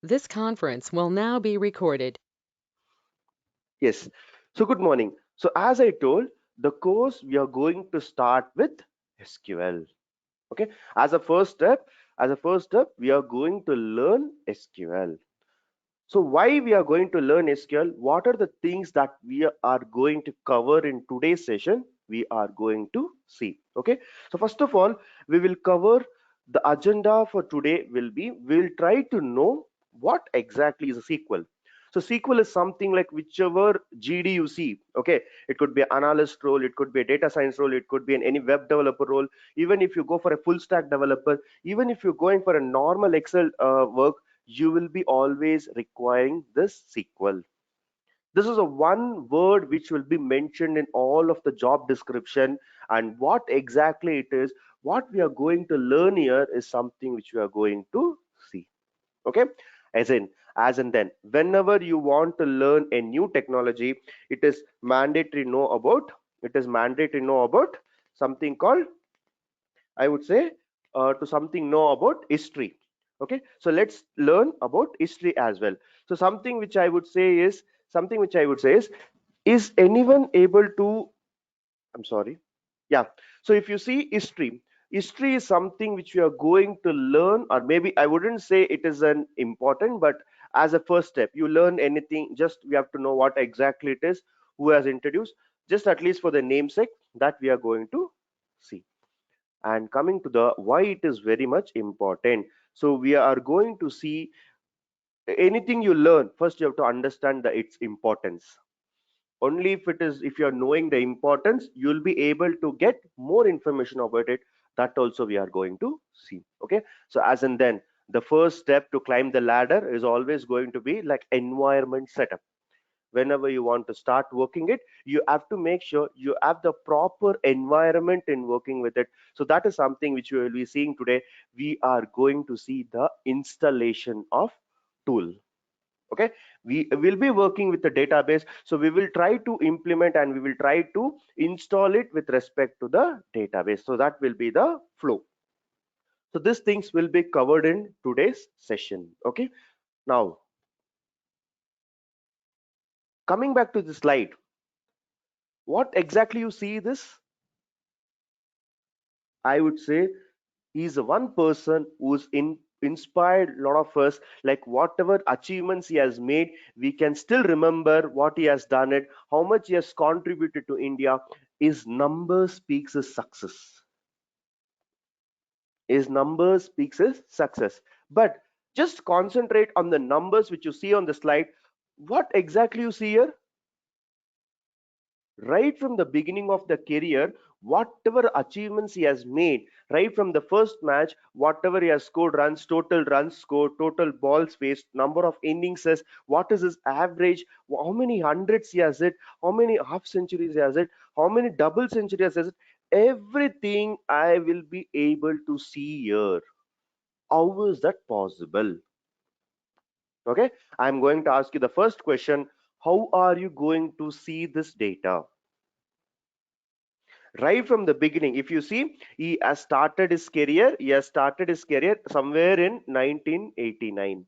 This conference will now be recorded. Yes. So good morning. So as I told, the course we are going to start with SQL. Okay. As a first step, we are going to learn SQL. So why we are going to learn SQL? What are the things that we are going to cover in today's session? We are going to see. Okay. So first of all, we will cover the agenda for today will be we'll try to know what exactly is a SQL. So SQL is something like whichever GD you see. Okay, it could be an analyst role, it could be a data science role, it could be any web developer role. Even if you go for a full stack developer, even if you're going for a normal Excel work, you will be always requiring this SQL. This is a one word which will be mentioned in all of the job description, and what exactly it is, what we are going to learn here is something which we are going to see. Okay, as in then whenever you want to learn a new technology, it is mandatory know about something called, I would say, to something know about history. Okay, so let's learn about history as well. So something which I would say is anyone able to, I'm sorry. Yeah. So if you see history is something which we are going to learn, or maybe I wouldn't say it is an important, but as a first step, you learn anything, just we have to know what exactly it is, who has introduced, just at least for the namesake that we are going to see. And coming to the why it is very much important. So we are going to see anything you learn, first you have to understand its importance. Only if you're knowing the importance, you'll be able to get more information about it. That also we are going to see. Okay, so as in then the first step to climb the ladder is always going to be like environment setup. Whenever you want to start working it, you have to make sure you have the proper environment in working with it. So that is something which we will be seeing today. We are going to see the installation of tool. Okay, we will be working with the database, so we will try to implement and we will try to install it with respect to the database. So that will be the flow. So these things will be covered in today's session. Okay, now coming back to the slide, what exactly you see this, I would say he's one person who's inspired a lot of us. Like whatever achievements he has made, we can still remember what he has done it, how much he has contributed to India. His number speaks his success. His number speaks his success. But just concentrate on the numbers which you see on the slide. What exactly you see here? Right from the beginning of the career, whatever achievements he has made, right from the first match, whatever he has scored runs, total runs scored, total balls faced, number of innings, what is his average, how many hundreds he has hit, how many half centuries he has hit, how many double centuries he has hit, everything I will be able to see here. How is that possible? Okay, I'm going to ask you the first question. How are you going to see this data? Right from the beginning, if you see, he has started his career somewhere in 1989.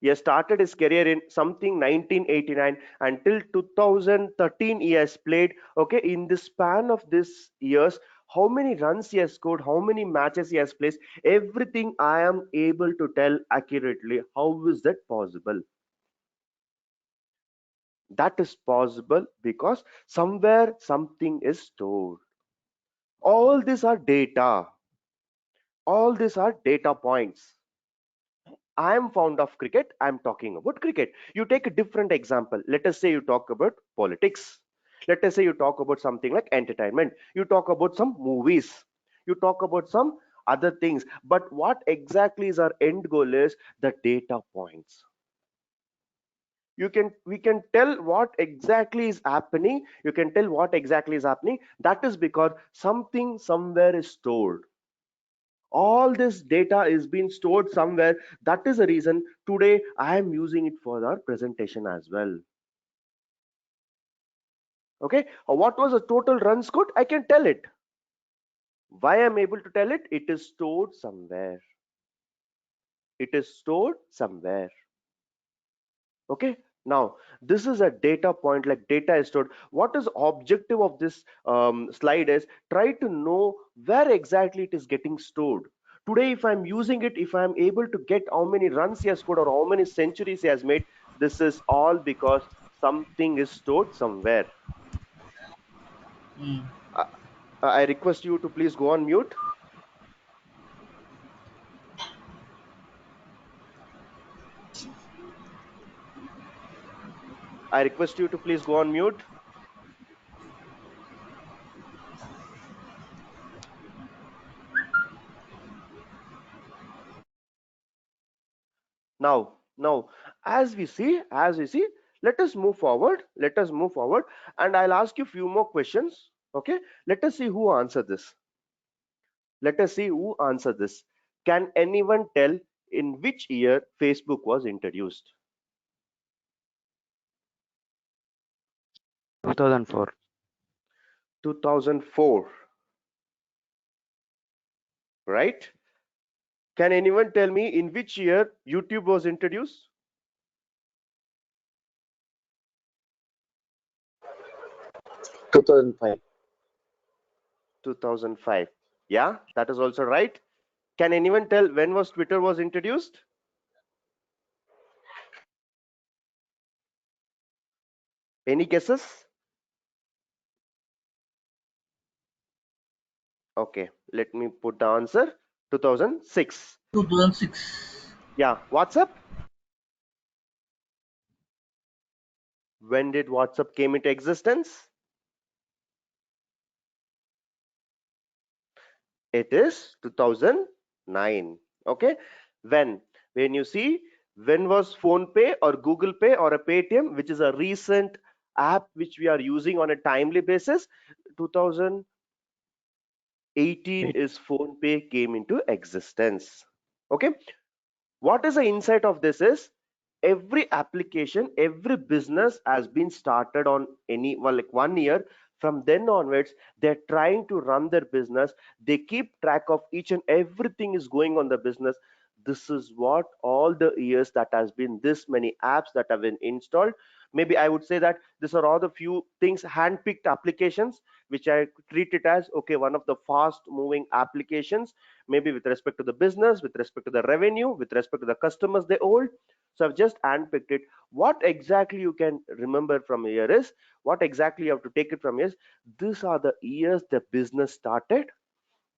He has started his career in something 1989 until 2013 he has played. Okay, in the span of this years, how many runs he has scored, how many matches he has played, everything I am able to tell accurately. How is that possible? That is possible because somewhere something is stored. All these are data. All these are data points. I am fond of cricket. I'm talking about cricket. You take a different example. Let us say you talk about politics. Let us say you talk about something like entertainment. You talk about some movies. You talk about some other things. But what exactly is our end goal is the data points. We can tell what exactly is happening. You can tell what exactly is happening. That is because something somewhere is stored. All this data is being stored somewhere. That is the reason today I am using it for our presentation as well. Okay, what was the total run scored? I can tell it. Why I'm able to tell it? It is stored somewhere. It is stored somewhere. Okay, now this is a data point, like data is stored. What is objective of this slide is try to know where exactly it is getting stored. Today if I'm using it, if I'm able to get how many runs he has scored or how many centuries he has made, this is all because something is stored somewhere. Mm. uh, I request you to please go on mute. I request you to please go on mute. Now, as we see, let us move forward. Let us move forward, and I'll ask you few more questions. Okay, let us see who answer this. Let us see who answer this. Can anyone tell in which year Facebook was introduced? 2004. 2004, right? Can anyone tell me in which year YouTube was introduced? 2005. 2005. Yeah, that is also right. Can anyone tell when was Twitter was introduced? Any guesses? Okay, let me put the answer. 2006. 2006. Yeah, WhatsApp. When did WhatsApp came into existence? It is 2009. Okay. When you see, when was Phone Pay or Google Pay or a Paytm, which is a recent app which we are using on a timely basis, 2018 Eight. is Phone Pay came into existence. Okay. What is the insight of this is every application, every business has been started on any, well, like 1 year. From then onwards, they're trying to run their business. They keep track of each and everything is going on the business. This is what all the years that has been this many apps that have been installed. Maybe I would say that these are all the few things, hand-picked applications, which I treat it as okay, one of the fast moving applications, maybe with respect to the business, with respect to the revenue, with respect to the customers they hold. So I've just handpicked it. What exactly you can remember from here is, what exactly you have to take it from is, these are the years the business started.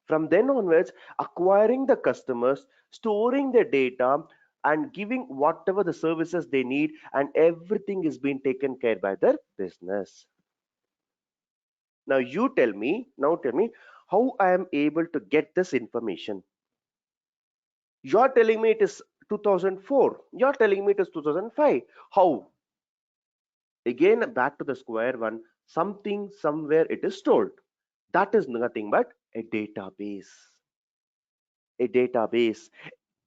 From then onwards, acquiring the customers, storing their data, and giving whatever the services they need, and everything is being taken care by their business. Now tell me how I am able to get this information. You're telling me it is 2004. You're telling me it is 2005. How? Again, back to the square one. Something, somewhere it is stored. That is nothing but a database. A database.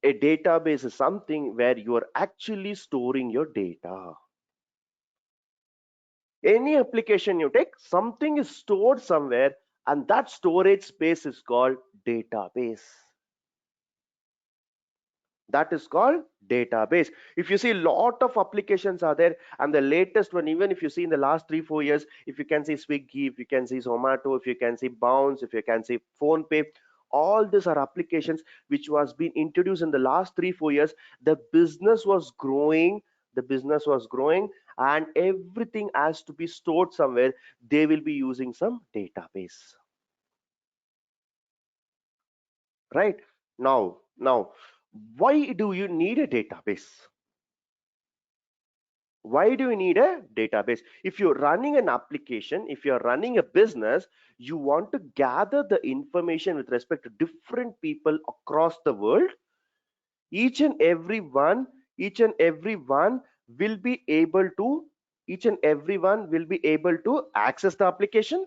A database is something where you are actually storing your data. Any application you take, something is stored somewhere, and that storage space is called database. That is called database. If you see, a lot of applications are there, and the latest one, even if you see in the last 3 4 years, if you can see Swiggy, if you can see Zomato, if you can see Bounce, if you can see Phone Pay, all these are applications which was being introduced in the last 3 4 years. The business was growing. The business was growing, and everything has to be stored somewhere. They will be using some database, right? Now, why do you need a database? Why do you need a database? If you're running an application, if you're running a business, you want to gather the information with respect to different people across the world. Each and every one, each and every one will be able to, each and everyone will be able to access the application.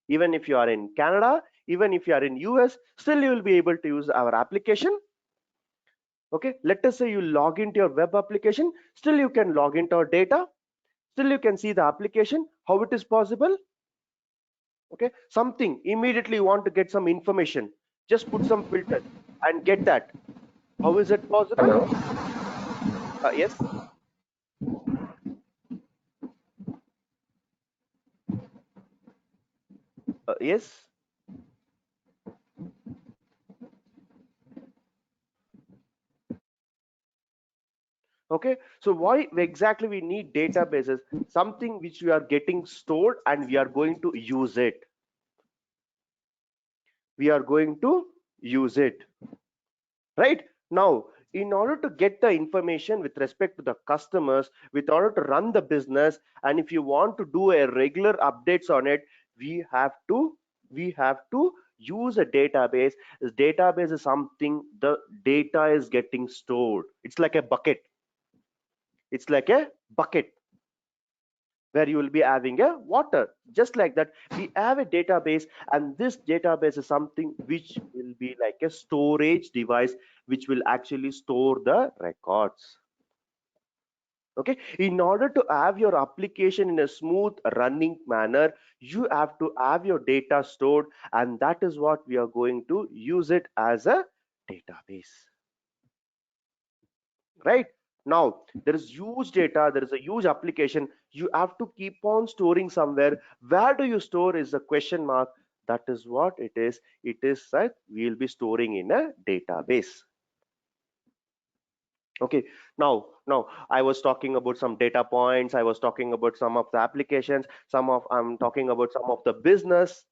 Even if you are in Canada, even if you are in US, still you will be able to use our application. Okay, let us say you log into your web application, still you can log into our data, still you can see the application. How it is possible? Okay, something immediately you want to get some information, just put some filters and get that. How is it possible? Hello. Yes. Yes. Okay, so why exactly we need databases? Something which we are getting stored and we are going to use it. We are going to use it, right? Now, in order to get the information with respect to the customers, with order to run the business, and if you want to do a regular updates on it, we have to use a database. This database is something the data is getting stored. It's like a bucket. It's like a bucket where you will be having a water. Just like that, we have a database, and this database is something which will be like a storage device which will actually store the records. Okay, in order to have your application in a smooth running manner, you have to have your data stored, and that is what we are going to use it as a database. Right? Now there is huge data, there is a huge application, you have to keep on storing somewhere. Where do you store is a question mark. That is what it is. It is that we will be storing in a database. Okay, now I was talking about some data points, I was talking about some of the applications, I'm talking about some of the business.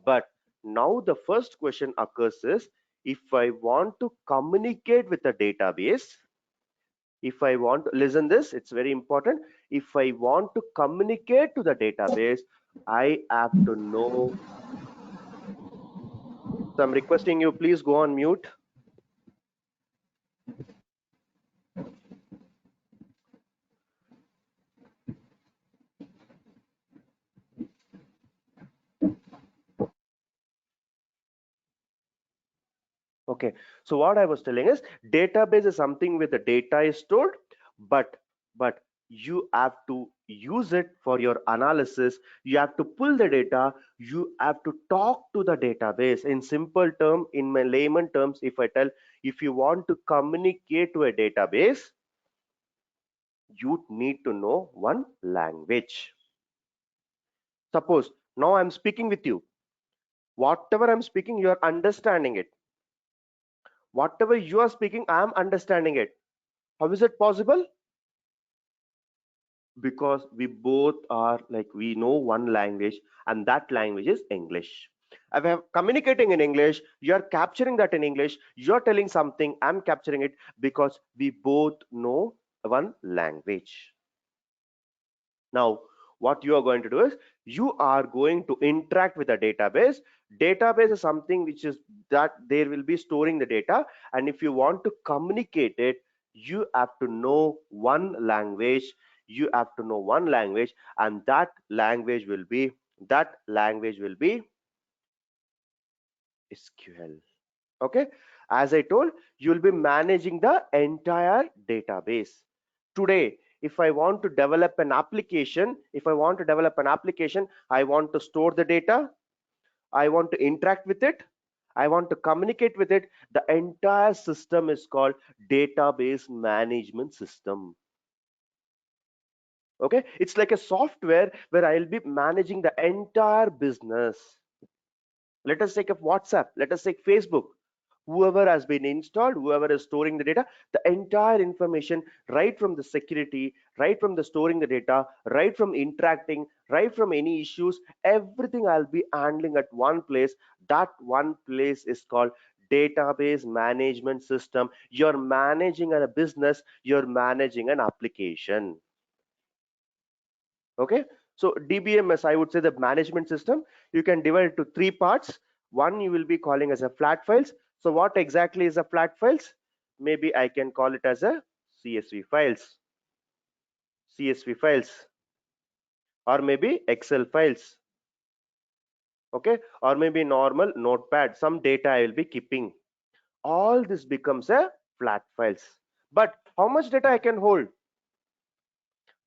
But now the first question occurs is, if I want to communicate with a database, if I want to listen this, it's very important. If I want to communicate to the database, I have to know. So I'm requesting you, please go on mute. Okay, so what I was telling is, database is something where the data is stored, but but you have to use it for your analysis. You have to pull the data, you have to talk to the database. In simple term, in my layman terms, if I tell, if you want to communicate to a database, you need to know one language. Suppose now I'm speaking with you. Whatever I'm speaking, you are understanding it. Whatever you are speaking, I am understanding it. How is it possible? Because we both are like, we know one language, and that language is English. If I'm communicating in English, you're capturing that in English, you're telling something, I'm capturing it, because we both know one language. Now, what you are going to do is, you are going to interact with a database. Database is something which is that there will be storing the data, and if you want to communicate it, you have to know one language. You have to know one language, and that language will be SQL. Okay, as I told, you will be managing the entire database. Today, if I want to develop an application, I want to store the data, I want to interact with it, I want to communicate with it. The entire system is called database management system. Okay, it's like a software where I'll be managing the entire business. Let us take a WhatsApp, let us take Facebook. Whoever has been installed, whoever is storing the data, the entire information, right from the security, right from the storing the data, right from interacting, right from any issues, everything I'll be handling at one place. That one place is called database management system. You're managing a business, you're managing an application. Okay, so DBMS, I would say the management system, you can divide it to three parts. One you will be calling as a flat files. So what exactly is a flat files? Maybe I can call it as a CSV files, CSV files, or maybe Excel files. Okay, or maybe normal notepad, some data I will be keeping. All this becomes a flat files. But how much data I can hold?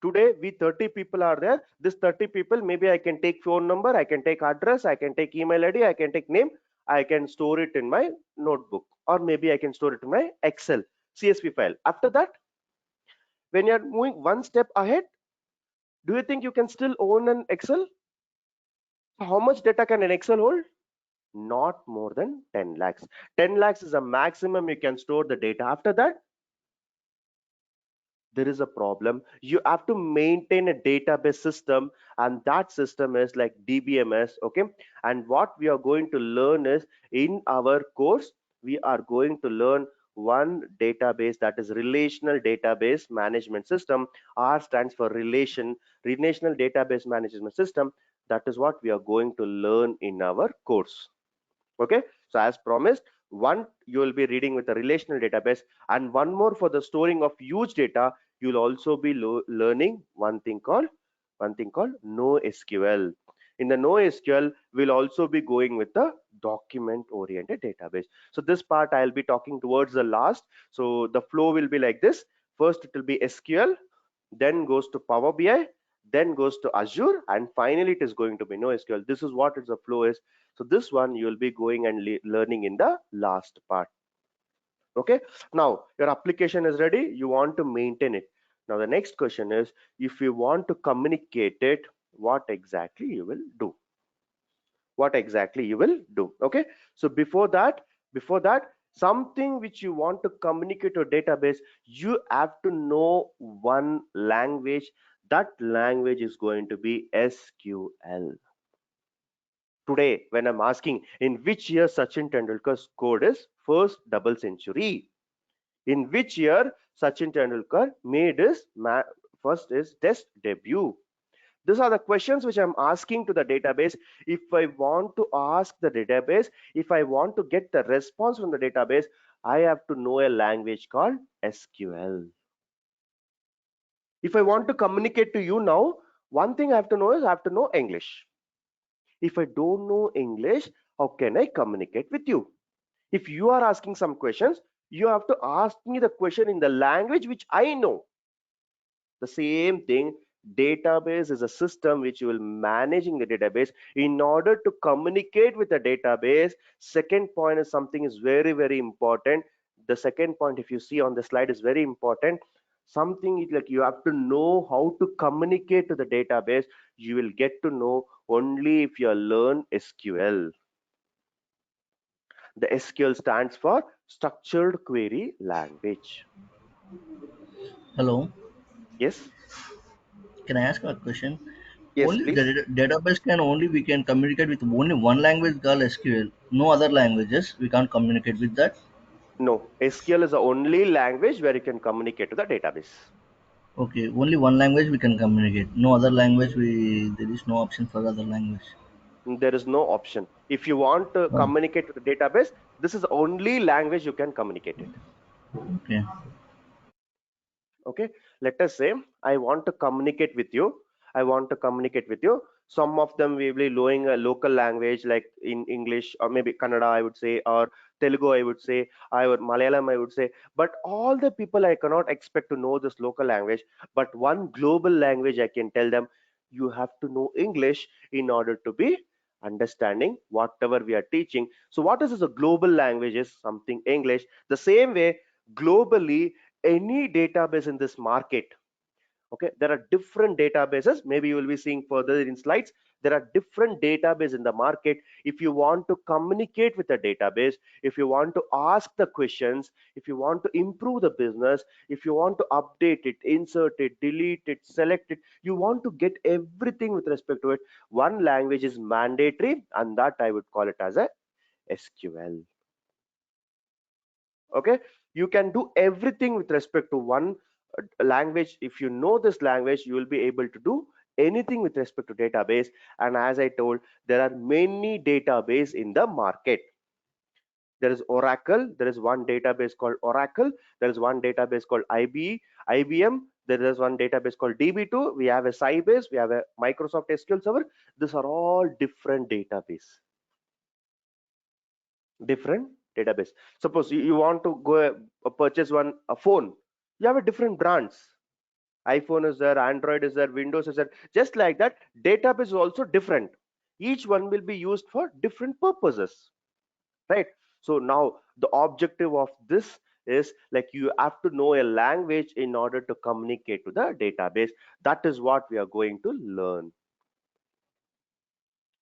Today we 30 people are there. This 30 people, maybe I can take phone number, I can take address, I can take email ID, I can take name, I can store it in my notebook. or maybe I can store it in my Excel CSV file. After that, when you're moving one step ahead, do you think you can still own an Excel? How much data can an Excel hold? Not more than 10 lakhs. 10 lakhs is a maximum you can store the data. After that, there is a problem. You have to maintain a database system, and that system is like DBMS. Okay, and what we are going to learn is, in our course we are going to learn one database, that is relational database management system. R stands for relational database management system. That is what we are going to learn in our course. Okay, so as promised, one you will be reading with a relational database, and one more for the storing of huge data. You'll also be learning one thing called NoSQL. In the NoSQL, we'll also be going with the document oriented database. So this part I'll be talking towards the last. So the flow will be like this. First it will be SQL, then goes to Power BI, then goes to Azure, and finally it is going to be NoSQL. This is what its the flow is. So this one you will be going and learning in the last part. Okay, now your application is ready, you want to maintain it. Now the next question is, if you want to communicate it, what exactly you will do? Okay, so before that, something which you want to communicate to a database, you have to know one language. That language is going to be SQL. Today when I'm asking in which year Sachin Tendulkar's scored his first double century, in which year Sachin Tendulkar made his first his test debut, these are the questions which I'm asking to the database. If I want to ask the database, if I want to get the response from the database, I have to know a language called SQL. If I want to communicate to you now, one thing I have to know is I have to know English. If I don't know English, how can I communicate with you? If you are asking some questions, you have to ask me the question in the language which I know. The same thing, database is a system which you will managing the database. In order to communicate with the database, second point is something is very, very important. The second point, if you see on the slide, is very important. Something is like you have to know how to communicate to the database. You will get to know only if you learn SQL. The SQL stands for structured query language. Hello, Yes, can I ask a question? yes, Only the please. database can only we can communicate with only one language called SQL. No other languages we can't communicate with that. No, SQL is the only language where you can communicate to the database. Okay, only one language we can communicate. No other language we there is no option for other language. There is no option. If you want to Oh, communicate to the database, this is the only language you can communicate it. okay. Okay, let us say I want to communicate with you. I want to communicate with you. Some of them will be knowing a local language like in English or maybe Kannada, I would say, or Telugu, I would say, or Malayalam, I would say. But all the people I cannot expect to know this local language. But one global language I can tell them, you have to know English in order to be understanding whatever we are teaching. So what is this, a global language is something English. The same way, globally, any database in this market, okay, there are different databases. Maybe you will be seeing further in slides. There are different databases in the market. If you want to communicate with a database, if you want to ask the questions, if you want to improve the business, if you want to update it, insert it, delete it, select it, you want to get everything with respect to it, one language is mandatory, and that I would call it as a SQL. Okay, you can do everything with respect to one language. If you know this language, you will be able to do anything with respect to database. And as I told, there are many database in the market. There is Oracle, there is one database called Oracle, there is one database called IBM, there is one database called DB2, we have a Sybase, we have a Microsoft SQL Server. These are all different database. Different database. Suppose you want to go purchase a phone, you have a different brands. iPhone is there, Android is there, Windows is there. Just like that, database is also different. Each one will be used for different purposes, right? So now the objective of this is like you have to know a language in order to communicate to the database. That is what we are going to learn,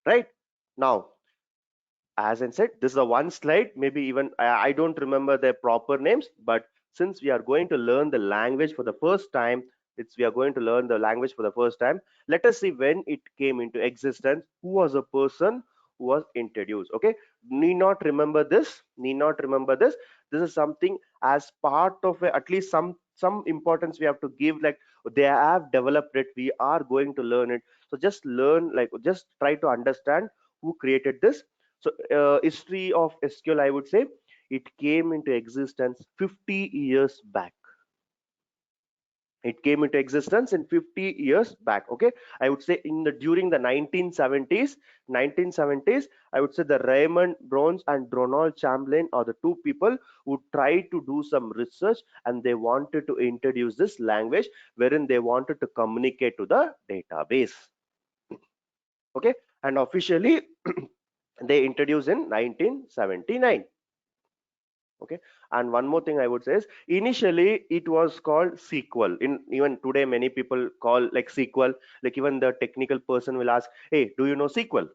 right? Now, as I said, this is a one slide. Maybe even I don't remember their proper names, but since we are going to learn the language for the first time, it's we are going to learn the language for the first time. Let us see when it came into existence. Who was the person who was introduced? Okay, need not remember this. Need not remember this. This is something as part of at least some importance we have to give. Like they have developed it, we are going to learn it. So just learn, like just try to understand who created this. So, history of SQL, I would say it came into existence 50 years back. It came into existence in 50 years back. Okay, I would say in the during the 1970s, 1970s, I would say the Raymond Browns and Donald Chamberlain are the two people who tried to do some research and they wanted to introduce this language wherein they wanted to communicate to the database. Okay, and officially they introduced in 1979. Okay, and one more thing I would say is initially it was called SQL. In even today many people call like SQL. Like even the technical person will ask, hey, do you know SQL?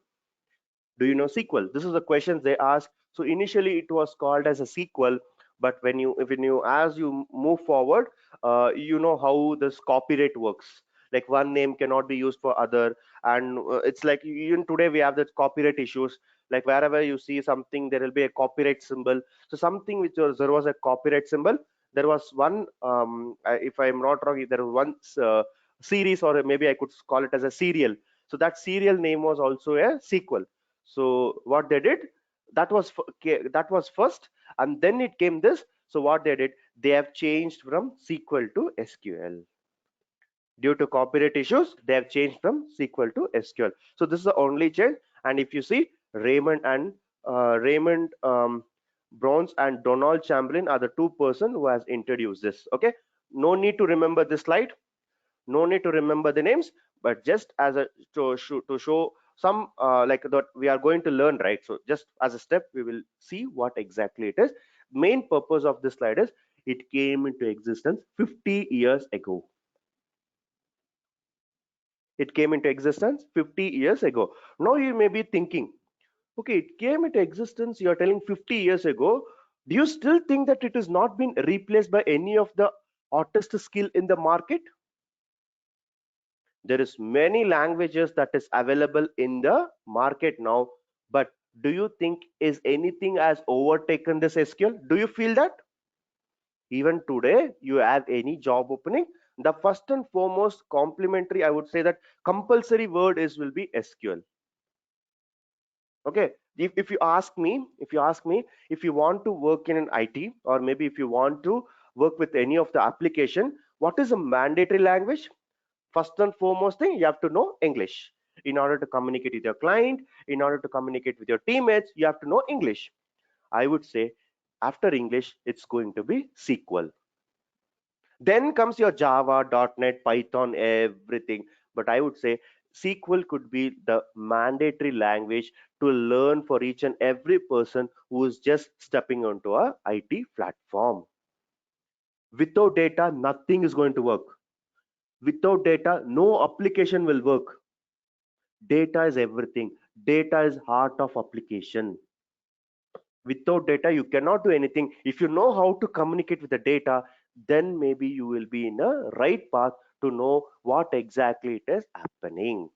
Do you know SQL? This is the questions they ask. So initially it was called as a SQL, but when you as you move forward, you know how this copyright works. Like one name cannot be used for other, and it's like even today we have the copyright issues. Like wherever you see something, there will be a copyright symbol. So something which was there was a copyright symbol. There was one, if I am not wrong, there was one series, or maybe I could call it as a serial. So that serial name was also a SQL. So what they did, that was first, and then it came this. So what they did, they have changed from SQL to SQL. Due to copyright issues, they have changed from SQL to SQL. So this is the only change. And if you see, Raymond Browns and Donald Chamberlain are the two person who has introduced this. Okay, no need to remember this slide, no need to remember the names, but just as a to show some like that we are going to learn, right? So just as a step we will see what exactly it is. Main purpose of this slide is it came into existence 50 years ago. It came into existence 50 years ago. Now you may be thinking, okay, it came into existence, you are telling 50 years ago. Do you still think that it has not been replaced by any of the hottest skill in the market? There is many languages that is available in the market now, but do you think is anything has overtaken this SQL? Do you feel that even today you have any job opening, the first and foremost complementary, I would say that compulsory word is will be SQL. Okay, if you ask me, if you want to work in an IT, or maybe if you want to work with any of the application, what is a mandatory language? First and foremost thing, you have to know English. In order to communicate with your client, in order to communicate with your teammates, you have to know English. I would say after English, it's going to be SQL. Then comes your Java, .NET, Python, everything. But I would say SQL could be the mandatory language to learn for each and every person who is just stepping onto a IT platform. Without data, nothing is going to work. Without data, no application will work. Data is everything. Data is heart of application. Without data, you cannot do anything. If you know how to communicate with the data, then maybe you will be in a right path to know what exactly it is happening.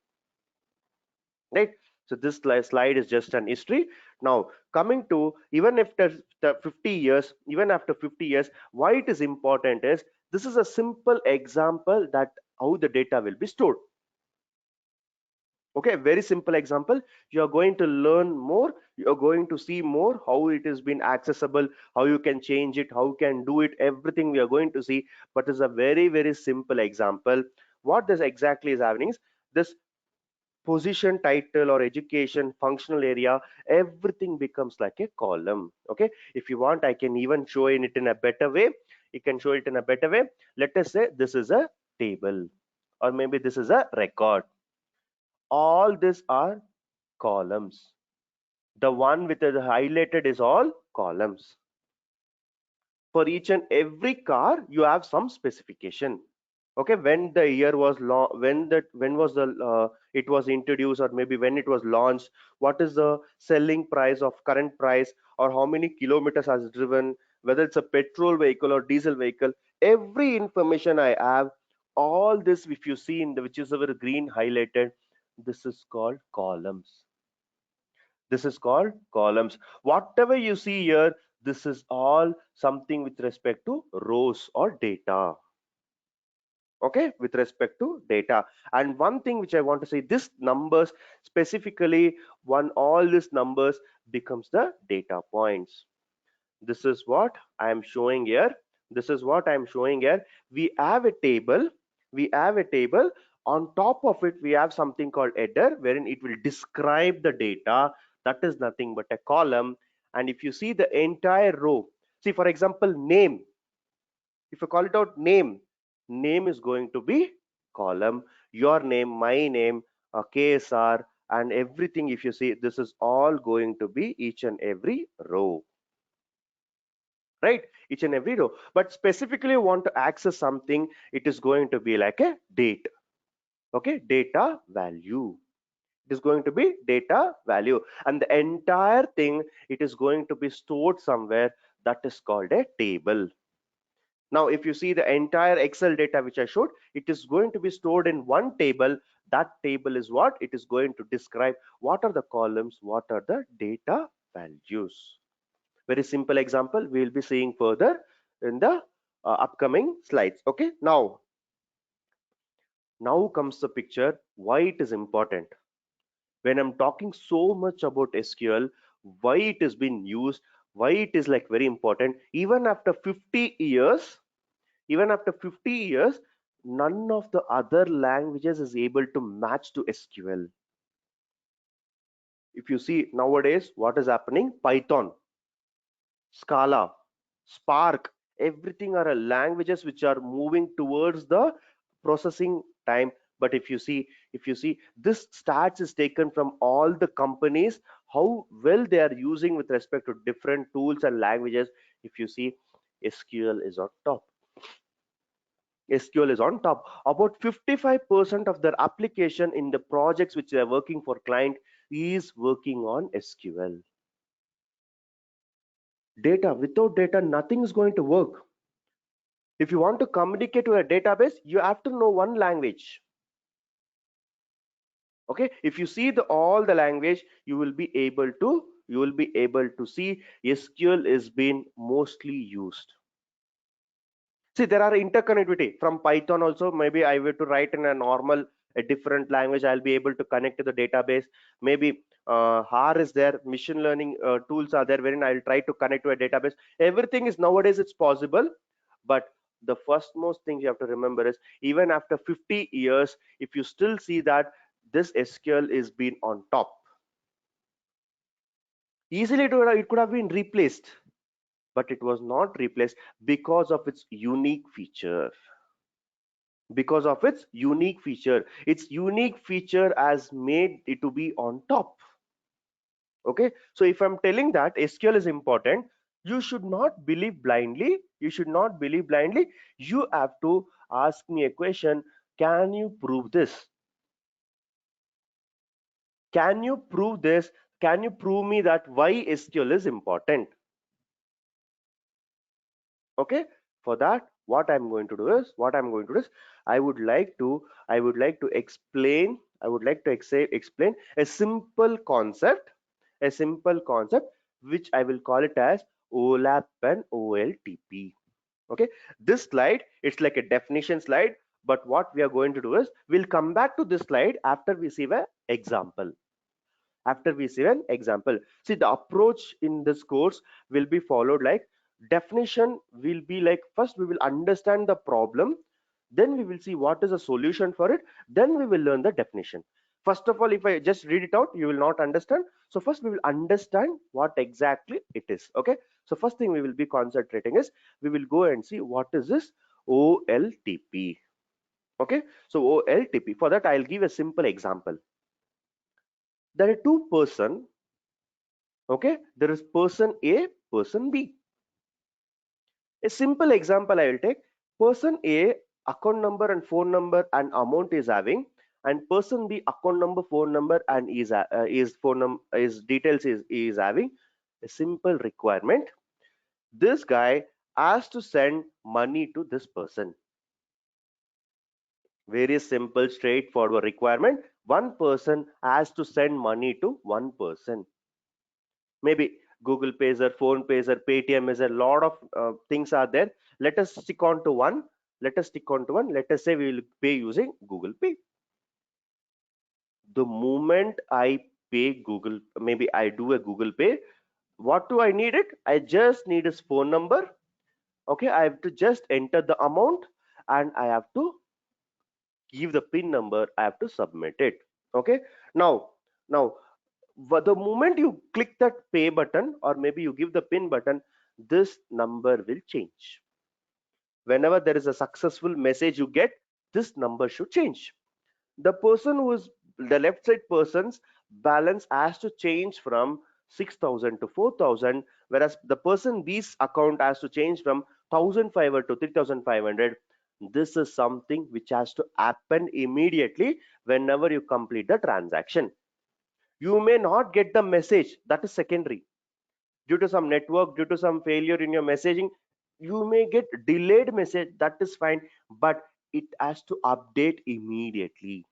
Right? So this slide is just an history. Now coming to even after the 50 years, even after 50 years, why it is important is this is a simple example that how the data will be stored. Okay, very simple example. You're going to learn more, you're going to see more how it has been accessible, how you can change it, how you can do it, everything we are going to see. But it's a very simple example. What this exactly is happening is this position, title, or education, functional area, everything becomes like a column. Okay, if you want, I can even show it in a better way. You can show it in a better way. Let us say this is a table, or maybe this is a record. All these are columns. The one with the highlighted is all columns. For each and every car, you have some specification. Okay, when the year was when was the it was introduced, or maybe when it was launched, what is the selling price of current price, or how many kilometers has driven, whether it's a petrol vehicle or diesel vehicle, every information I have. All this, if you see in the which is over green highlighted, this is called columns. This is called columns. Whatever you see here, this is all something with respect to rows or data. Okay, with respect to data. And one thing which I want to say, this numbers specifically, one all these numbers becomes the data points. This is what I am showing here. This is what I am showing here. We have a table. We have a table. On top of it, we have something called header, wherein it will describe the data. That is nothing but a column. And if you see the entire row, see for example, name. If you call it out name, name is going to be column. Your name, my name, KSR, and everything. If you see, this is all going to be each and every row, right? Each and every row. But specifically want to access something, it is going to be like a date. Okay, data value. It is going to be data value, and the entire thing, it is going to be stored somewhere. That is called a table. Now, if you see the entire Excel data which I showed, it is going to be stored in one table. That table is what? It is going to describe what are the columns, what are the data values. Very simple example we will be seeing further in the upcoming slides. Okay, now comes the picture why it is important. When I'm talking so much about SQL, why it has been used, why it is like very important, even after 50 years, even after 50 years, none of the other languages is able to match to SQL. If you see nowadays what is happening, Python, Scala, Spark, everything are languages which are moving towards the processing time. But if you see this stats is taken from all the companies, how well they are using with respect to different tools and languages. If you see, SQL is on top. SQL is on top. About 55% of their application in the projects which they are working for client is working on SQL. Data, without data, nothing is going to work. If you want to communicate to a database, you have to know one language. Okay, if you see all the language, you will be able to see SQL is being mostly used. See, there are interconnectivity from Python also. Maybe I were to write in a normal, a different language, I'll be able to connect to the database. Maybe R is there, machine learning tools are there, wherein I'll try to connect to a database. Everything is nowadays it's possible, but the first most thing you have to remember is even after 50 years, if you still see that this SQL is been on top, easily it could have been replaced, but it was not replaced because of its unique feature. Because of its unique feature, its unique feature has made it to be on top. Okay, so if I'm telling that SQL is important, you should not believe blindly. You should not believe blindly. You have to ask me a question. Can you prove this? Can you prove this? Can you prove me that why SQL is important? Okay, for that, what I'm going to do is I would like to explain a simple concept, which I will call it as OLAP and OLTP. Okay, this slide, it's like a definition slide, but what we are going to do is we'll come back to this slide after we see an example. See, the approach in this course will be followed like definition will be like, first we will understand the problem, then we will see what is a solution for it, then we will learn the definition. First of all, if I just read it out, you will not understand. So first we will understand what exactly it is. Okay, so first thing we will be concentrating is we will go and see what is this OLTP. Okay, so OLTP, for that I'll give a simple example. There are two person, Okay, there is person A, person B. A simple example I will take. Person A account number and phone number and amount is having, and person B account number, phone number and is phone is details is having. A simple requirement. This guy has to send money to this person. Very simple, straightforward requirement. One person has to send money to one person. Maybe Google Pays or Phone Pays or Paytm is a lot of things are there. Let us stick on to one. Let us stick on to one. Let us say we will pay using Google Pay. The moment I pay Google, maybe I do a Google Pay. What do I need it? I just need his phone number. Okay, I have to just enter the amount and I have to give the PIN number. I have to submit it. Okay. Now, the moment you click that pay button or maybe you give the PIN button, this number will change. Whenever there is a successful message you get, this number should change. The person who is the left side person's balance has to change from 6,000 to 4,000, whereas the person B's account has to change from 1,500 to 3,500. This is something which has to happen immediately whenever you complete the transaction. You may not get the message, that is secondary. Due to some network, due to some failure in your messaging, you may get delayed message, that is fine, but it has to update immediately.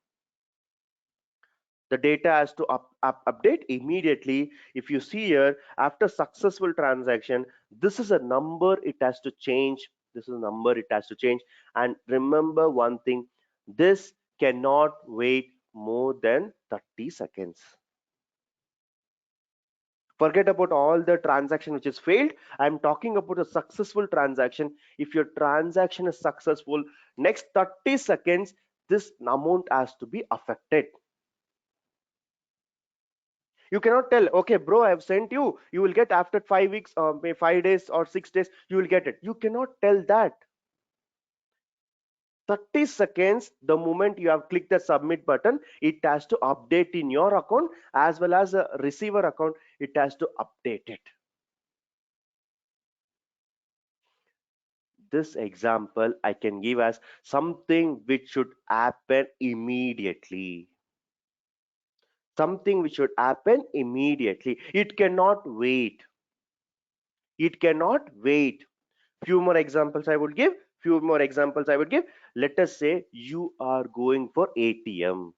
The data has to update immediately. If you see here, after successful transaction, this is a number it has to change. This is a number it has to change. And remember one thing, this cannot wait more than 30 seconds. Forget about all the transaction which is failed. I'm talking about a successful transaction. If your transaction is successful, next 30 seconds this amount has to be affected. You cannot tell, okay bro, I have sent you, you will get after 5 weeks or 5 days or 6 days you will get it. You cannot tell that. 30 seconds, the moment you have clicked the submit button, it has to update in your account as well as a receiver account, it has to update it. This example I can give as something which should happen immediately. Something which should happen immediately. It cannot wait. It cannot wait. Few more examples I would give. Let us say you are going for ATM.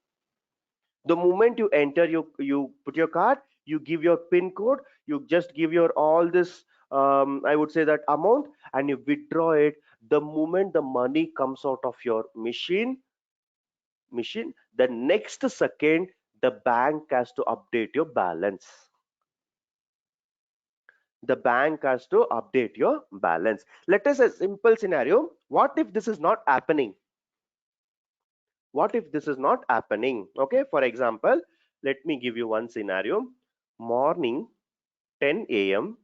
The moment you enter, you put your card, you give your PIN code, you just give your all this I would say that amount and you withdraw it. The moment the money comes out of your machine, the next second the bank has to update your balance. The bank has to update your balance. Let us a simple scenario. What if this is not happening? What if this is not happening? Okay, for example, let me give you one scenario. Morning 10 a.m.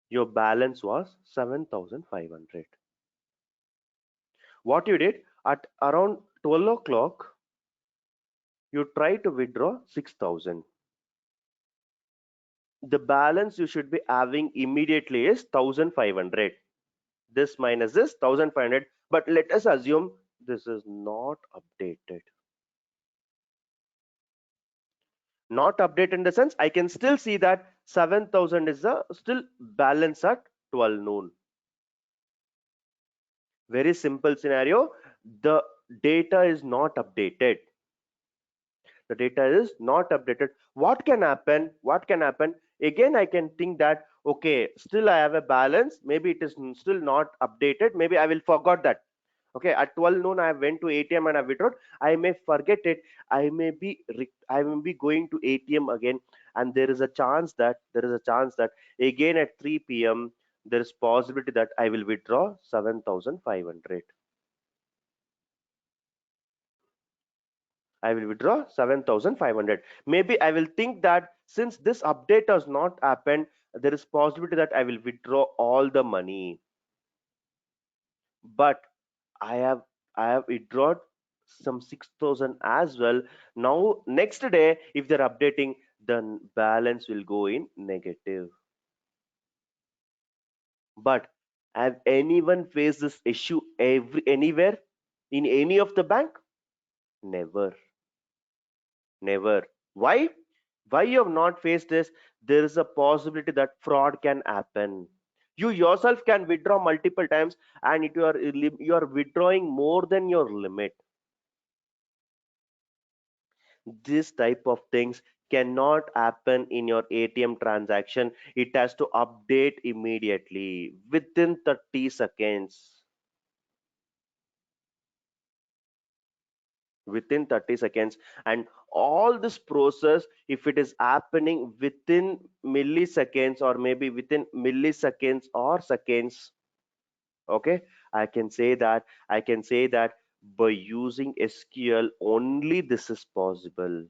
your balance was 7,500. What you did at around 12 o'clock, you try to withdraw 6,000. The balance you should be having immediately is 1,500. This minus this 1,500, but let us assume this is not updated. Not updated in the sense I can still see that 7,000 is the still balance at 12 noon. Very simple scenario. The data is not updated. The data is not updated. What can happen? What can happen? Again, I can think that okay, still I have a balance. Maybe it is still not updated. Maybe I will forgot that. Okay, at 12 noon I went to ATM and I withdrawn. I may forget it. I may be going to ATM again, and there is a chance that again at 3 p.m. there is possibility that I will withdraw 7,500. I will withdraw 7,500. Maybe I will think that since this update has not happened, there is possibility that I will withdraw all the money. But I have I have withdrawn some 6,000 as well. Now next day, if they're updating, the balance will go in negative. But have anyone faced this issue anywhere in any of the bank? Never, never. Why? Why you have not faced this? There is a possibility that fraud can happen. You yourself can withdraw multiple times, and you are withdrawing more than your limit. This type of things cannot happen in your ATM transaction. It has to update immediately within 30 seconds. Within 30 seconds. And all this process, if it is happening within milliseconds or maybe within milliseconds or seconds, okay, I can say that by using SQL only this is possible.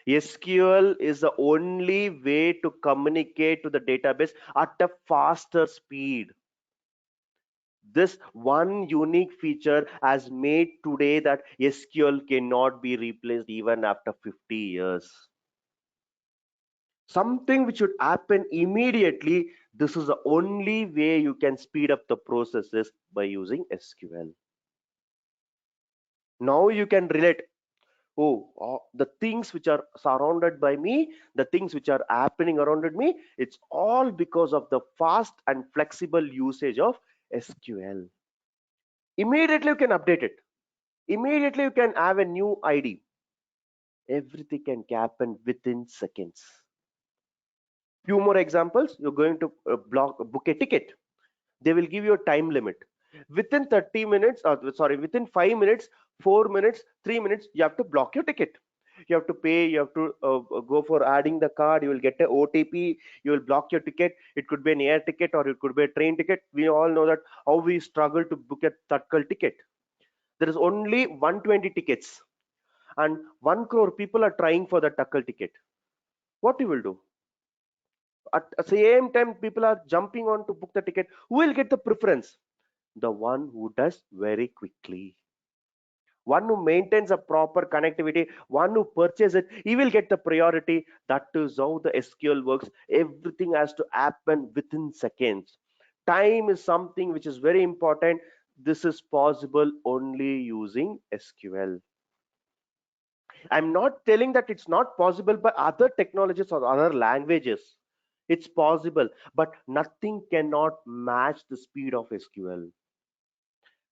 SQL is the only way to communicate to the database at a faster speed. This one unique feature has made today that SQL cannot be replaced even after 50 years. Something which should happen immediately. This is the only way you can speed up the processes by using SQL. Now you can relate. The things which are surrounded by me, the things which are happening around me, it's all because of the fast and flexible usage of SQL. Immediately you can update it. Immediately you can have a new ID. Everything can happen within seconds. Few more examples. You're going to book a ticket. They will give you a time limit. Within 30 minutes, within 5 minutes, 4 minutes, 3 minutes, you have to block your ticket. You have to pay, you have to go for adding the card, you will get a OTP, you will block your ticket. It could be an air ticket or it could be a train ticket. We all know that how we struggle to book a Tatkal ticket. There is only 120 tickets and 1 crore people are trying for the Tatkal ticket. What you will do? At the same time, people are jumping on to book the ticket. Who will get the preference? The one who does very quickly. One who maintains a proper connectivity, one who purchases it, he will get the priority. That is how the SQL works. Everything has to happen within seconds. Time is something which is very important. This is possible only using SQL. I'm not telling that it's not possible by other technologies or other languages. It's possible, but nothing cannot match the speed of SQL.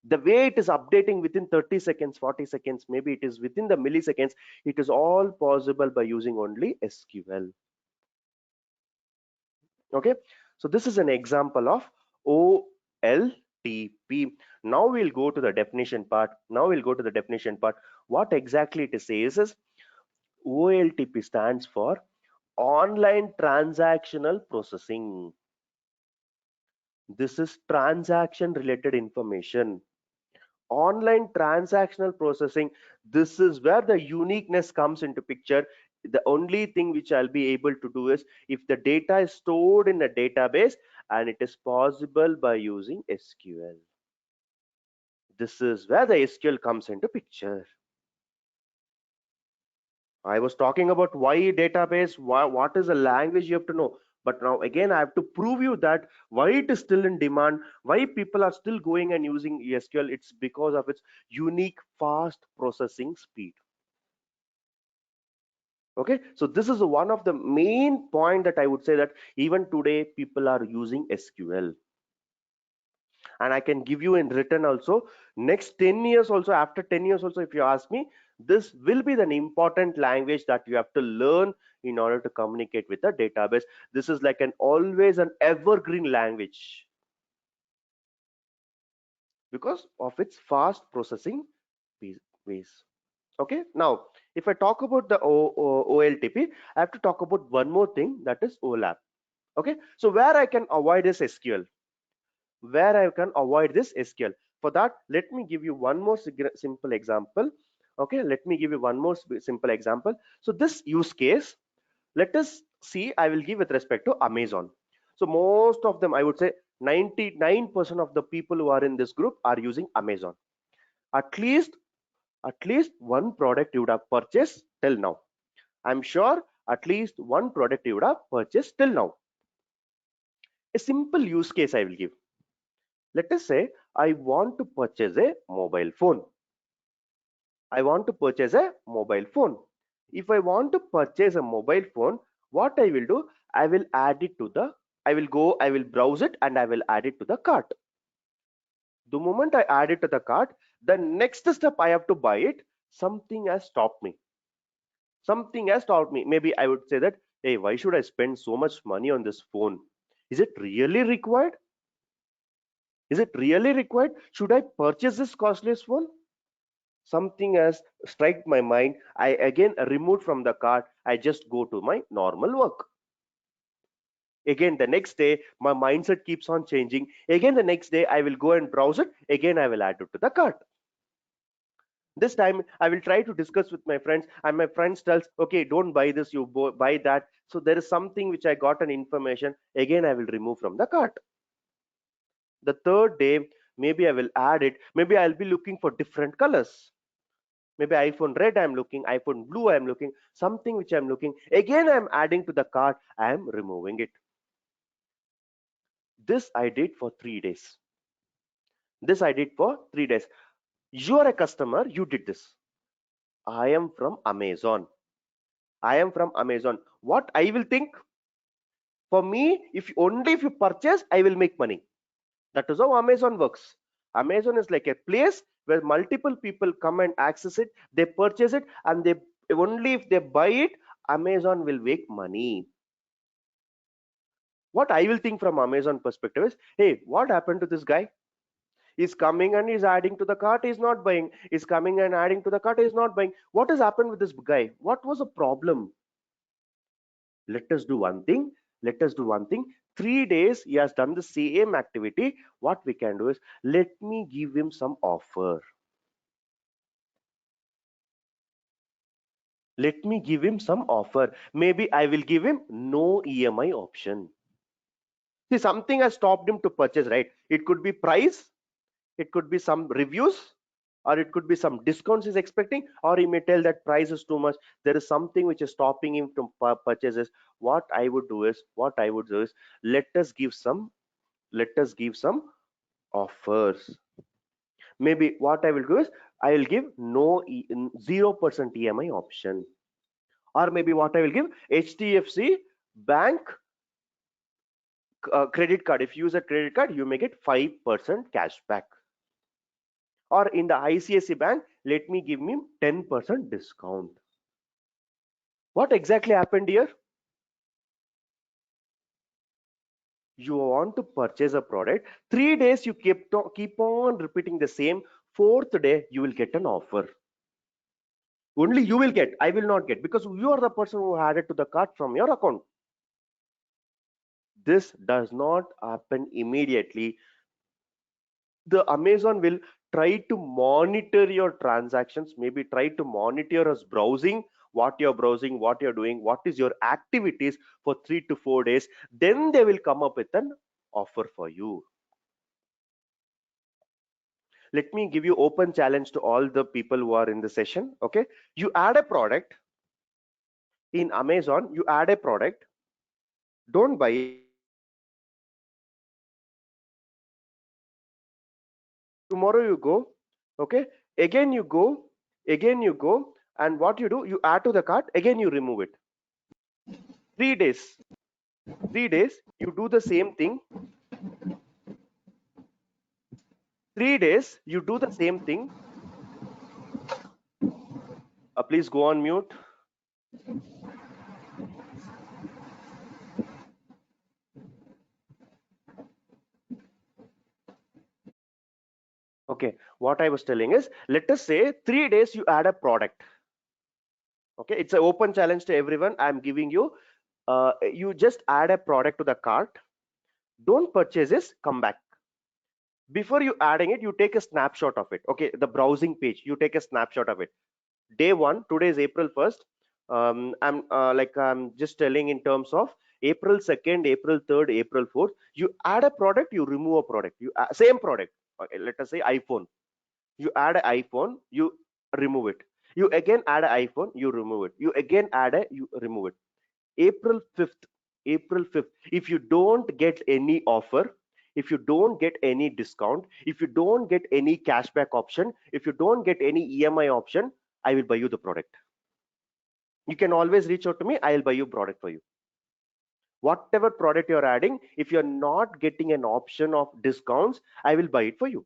The way it is updating within 30 seconds, 40 seconds, maybe it is within the milliseconds, it is all possible by using only SQL. Okay, so this is an example of OLTP. Now we'll go to the definition part. What exactly it says is OLTP stands for online transactional processing. This is transaction related information. Online transactional processing, this is where the uniqueness comes into picture. The only thing which I'll be able to do is if the data is stored in a database and it is possible by using SQL. This is where the SQL comes into picture. I was talking about why database, what is the language you have to know. But now again, I have to prove you that why it is still in demand, why people are still going and using SQL. It's because of its unique fast processing speed. Okay, so this is one of the main point that I would say that even today people are using SQL. And I can give you in written also. Next 10 years also, after 10 years also, if you ask me, this will be an important language that you have to learn in order to communicate with the database. This is like an always an evergreen language because of its fast processing ways. Okay, now if I talk about the OLTP, I have to talk about one more thing, that is OLAP. Okay, so where I can avoid this SQL, where I can avoid this SQL. For that, let me give you one more simple example. Okay, let me give you one more simple example. So this use case, let us see, I will give with respect to Amazon. So most of them, I would say 99% of the people who are in this group are using Amazon. At least one product you would have purchased till now. I'm sure at least one product you would have purchased till now. A simple use case I will give. Let us say I want to purchase a mobile phone. I want to purchase a mobile phone. If I want to purchase a mobile phone, what I will do, I will add it to the, I will browse it and I will add it to the cart. The moment I add it to the cart, the next step I have to buy it, something has stopped me. Something has stopped me. Maybe I would say that, hey, why should I spend so much money on this phone? Is it really required? Is it really required? Should I purchase this costly phone? Something has struck my mind. I again removed from the cart. I just go to my normal work. Again, the next day, my mindset keeps on changing. Again, the next day, I will go and browse it. Again, I will add it to the cart. This time, I will try to discuss with my friends, and my friends tells, okay, don't buy this, you buy that. So there is something which I got an information. Again, I will remove from the cart. The third day, maybe I will add it. Maybe I'll be looking for different colors. Maybe iPhone red I'm looking, iPhone blue I'm looking, something which I'm looking. Again, I'm adding to the cart, I'm removing it. This I did for 3 days. This I did for 3 days. You are a customer, you did this. I am from Amazon. I am from Amazon. What I will think? For me, if you purchase, I will make money. That is how Amazon works. Amazon is like a place where multiple people come and access it, they purchase it, and they only if they buy it, Amazon will make money. What I will think from Amazon perspective is, hey, what happened to this guy? He's coming and he's adding to the cart, he's not buying. He's coming and adding to the cart, he's not buying. What has happened with this guy? What was the problem? Let us do one thing. Let us do one thing. 3 days he has done the same activity. What we can do is, let me give him some offer. Let me give him some offer. Maybe I will give him no EMI option. See, something has stopped him to purchase, right? It could be price, it could be some reviews, or it could be some discounts he's expecting, or he may tell that price is too much. There is something which is stopping him from purchases. What I would do is, let us give some, let us give some offers. Maybe what I will do is, I will give 0% EMI option. Or maybe what I will give, HDFC bank credit card. If you use a credit card, you may get 5% cash back. Or in the ICICI bank, let me give me 10% discount. What exactly happened here? You want to purchase a product, 3 days you keep on repeating the same, fourth day you will get an offer. Only you will get, I will not get, because you are the person who added to the cart from your account. This does not happen immediately. The Amazon will try to monitor your transactions, maybe try to monitor us browsing, what you're doing, what is your activities for 3 to 4 days. Then they will come up with an offer for you. Let me give you open challenge to all the people who are in the session. Okay, you add a product in Amazon, you add a product, don't buy it. Tomorrow you go, okay, again you go, and what you do, you add to the cart, again you remove it. 3 days, 3 days you do the same thing. 3 days you do the same thing. Please go on mute. Okay, what I was telling is, let us say 3 days you add a product. Okay, it's an open challenge to everyone. I'm giving you, you just add a product to the cart, don't purchase this, come back. Before you adding it, you take a snapshot of it. Okay, the browsing page, you take a snapshot of it. Day one, today is April 1st. I'm just telling in terms of April 2nd, April 3rd, April 4th. You add a product, you remove a product. Same product. Okay, let us say iPhone. You add an iPhone, you remove it. You again add an iPhone, you remove it. You again add a, you remove it. April 5th, April 5th. If you don't get any offer, if you don't get any discount, if you don't get any cashback option, if you don't get any EMI option, I will buy you the product. You can always reach out to me. I'll buy you product for you. Whatever product you're adding, if you're not getting an option of discounts, I will buy it for you.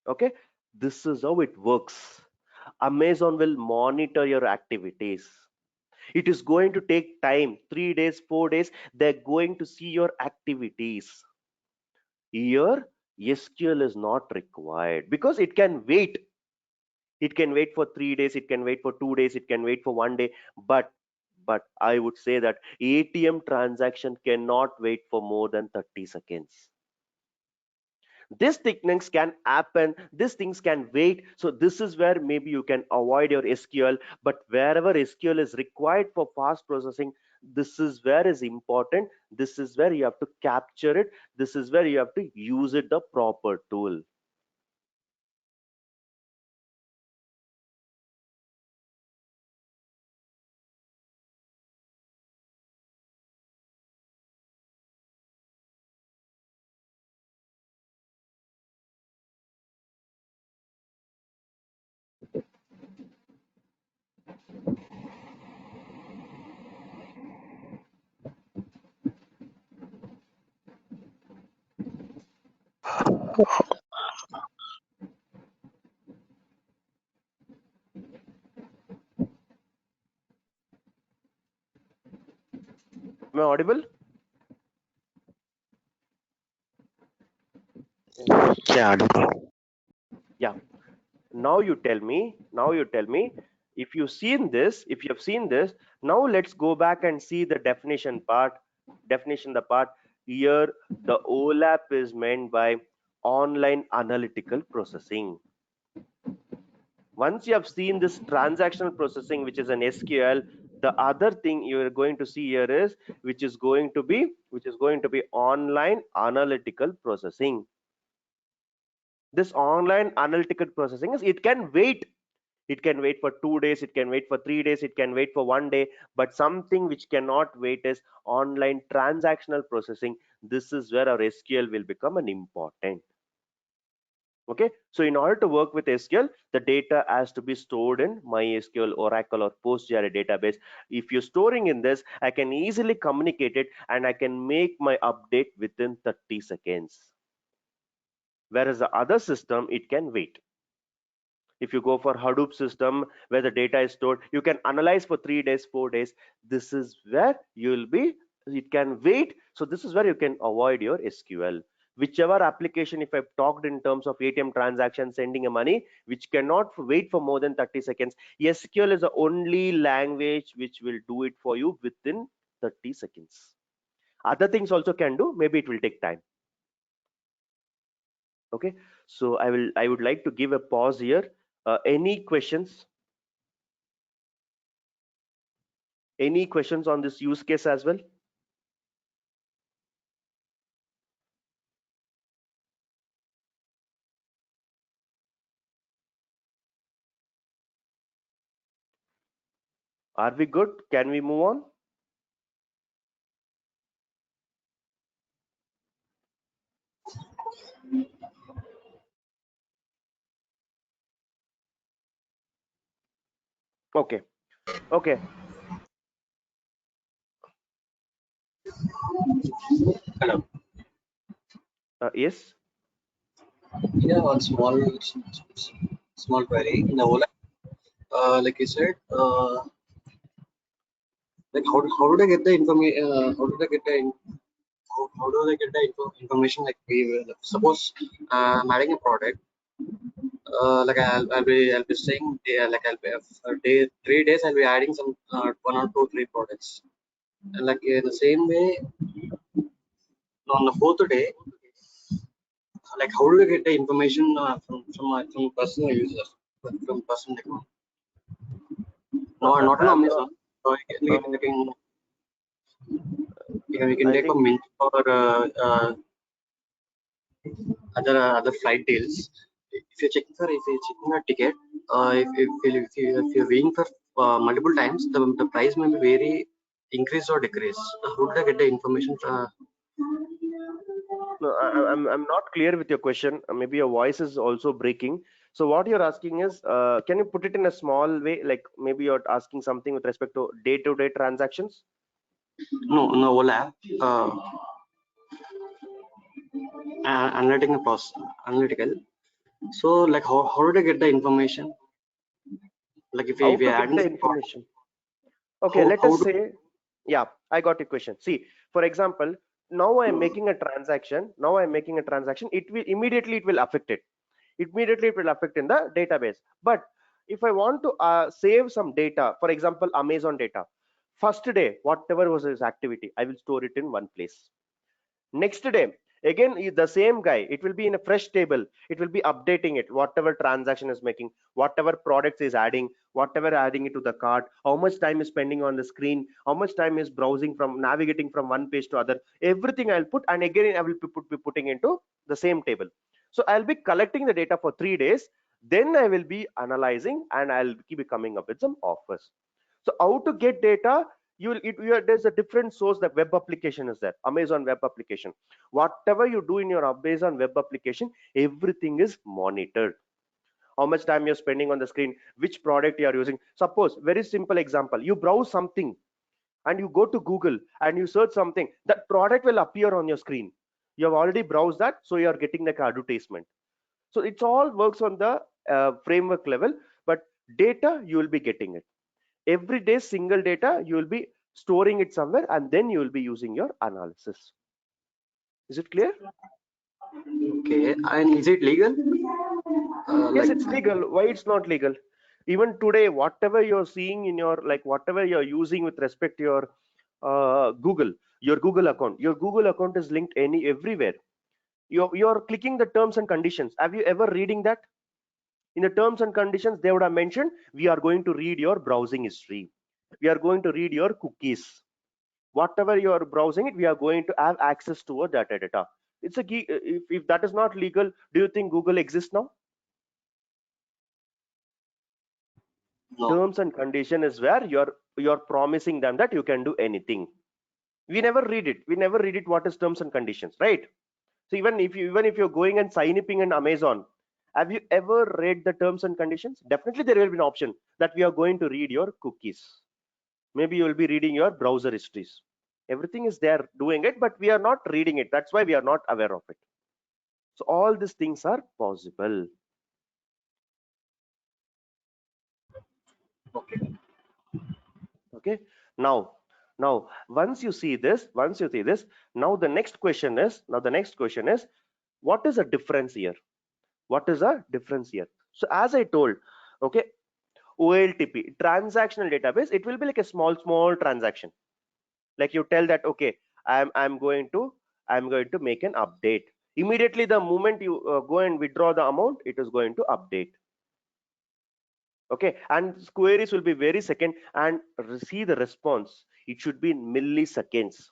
Okay, this is how it works. Amazon will monitor your activities. It is going to take time, 3 days, 4 days. They're going to see your activities. Here, SQL is not required because it can wait. It can wait for 3 days, it can wait for 2 days, it can wait for one day. But I would say that ATM transaction cannot wait for more than 30 seconds. These things can happen, these things can wait. So this is where maybe you can avoid your SQL. But wherever SQL is required for fast processing, this is where is important. This is where you have to capture it. This is where you have to use it the proper tool. Am I audible? Yeah, Yeah. Now you tell me, if you've seen this, if you have seen this, now let's go back and see the definition part. Definition, the part here, the OLAP is meant by online analytical processing. Once you have seen this transactional processing, which is an SQL, the other thing you are going to see here is which is going to be online analytical processing. This online analytical processing is, it can wait. It can wait for 2 days, it can wait for 3 days, it can wait for one day. But something which cannot wait is online transactional processing. This is where our SQL will become an important. Okay, so in order to work with SQL, the data has to be stored in MySQL, Oracle, or PostgreSQL database. If you're storing in this, I can easily communicate it and I can make my update within 30 seconds. Whereas the other system, it can wait. If you go for Hadoop system where the data is stored, you can analyze for 3 days, 4 days. This is where you will be, it can wait. So this is where you can avoid your SQL. Whichever application, if I've talked in terms of ATM transaction, sending a money, which cannot wait for more than 30 seconds, SQL is the only language which will do it for you within 30 seconds. Other things also can do, maybe it will take time. Okay, so I would like to give a pause here. Any questions? Any questions on this use case as well? Are we good? Can we move on? Okay, okay. Hello. Yes. Yeah, one small query in the Ola. Like you said, like how did I get the information? How did I get the how do I get the information? Like we suppose I'm adding a product. Like I'll be saying like I'll be day 3 days I'll be adding some one or two three products. And like in the same way on the fourth day, like how do I get the information from personal users from personal account? No, not an I'm Amazon. So we can I take a think mint or other flight deals. if you're checking a ticket, if you're waiting for multiple times, the price may be very increase or decrease. How did I get the information? No, I'm not clear with your question. Maybe your voice is also breaking. So what you're asking is, can you put it in a small way? Like maybe you're asking something with respect to day-to-day transactions. No, OLAP. Analytical process, analytical. So, like, how did I get the information? Like, How if we to are get adding the this part, information? Okay, let how us do say, yeah, I got your question. See, for example, now I'm making a transaction. Now I'm making a transaction. It will affect it. Immediately it will affect in the database. But if I want to save some data, for example, Amazon data, first day, whatever was his activity, I will store it in one place. Next day, again the same guy, it will be in a fresh table. It will be updating it, whatever transaction is making, whatever products is adding, whatever adding it to the cart, how much time is spending on the screen, how much time is browsing from navigating from one page to other. Everything I'll put, and again I will be putting into the same table. So I'll be collecting the data for 3 days. Then I will be analyzing and I'll keep coming up with some offers. So how to get data? There's a different source. The web application is there, Amazon web application. Whatever you do in your Amazon web application, everything is monitored. How much time you're spending on the screen, which product you are using. Suppose, very simple example, you browse something and you go to Google and you search something, that product will appear on your screen. You have already browsed that, so you are getting like advertisement. So it's all works on the framework level, but data you will be getting it every day. Single data you will be storing it somewhere, and then you will be using your analysis. Is it clear? okay? And is it legal? Yes, Like, it's legal. Why it's not legal? Even today, whatever you're seeing in your, like whatever you're using with respect to your Google, your Google account is linked everywhere. You're clicking the terms and conditions. Have you ever reading that? In the terms and conditions, they would have mentioned, we are going to read your browsing history, we are going to read your cookies, whatever you are browsing it, we are going to have access to a data. It's a key. If that is not legal, do you think Google exists now? no, Terms and condition is where you're promising them that you can do anything. We never read it what is terms and conditions, right? So even if you're going and signing up in Amazon, have you ever read the terms and conditions? Definitely there will be an option that we are going to read your cookies. Maybe you will be reading your browser histories. Everything is there doing it, but we are not reading it. That's why we are not aware of it. So all these things are possible. okay, Okay. Now once you see this, now the next question is what is the difference here? What is the difference here? So as I told, okay, OLTP, transactional database, it will be like a small transaction. Like you tell that, okay, I'm going to make an update. Immediately the moment you go and withdraw the amount, it is going to update. Okay, and queries will be very second, and see the response, it should be in milliseconds.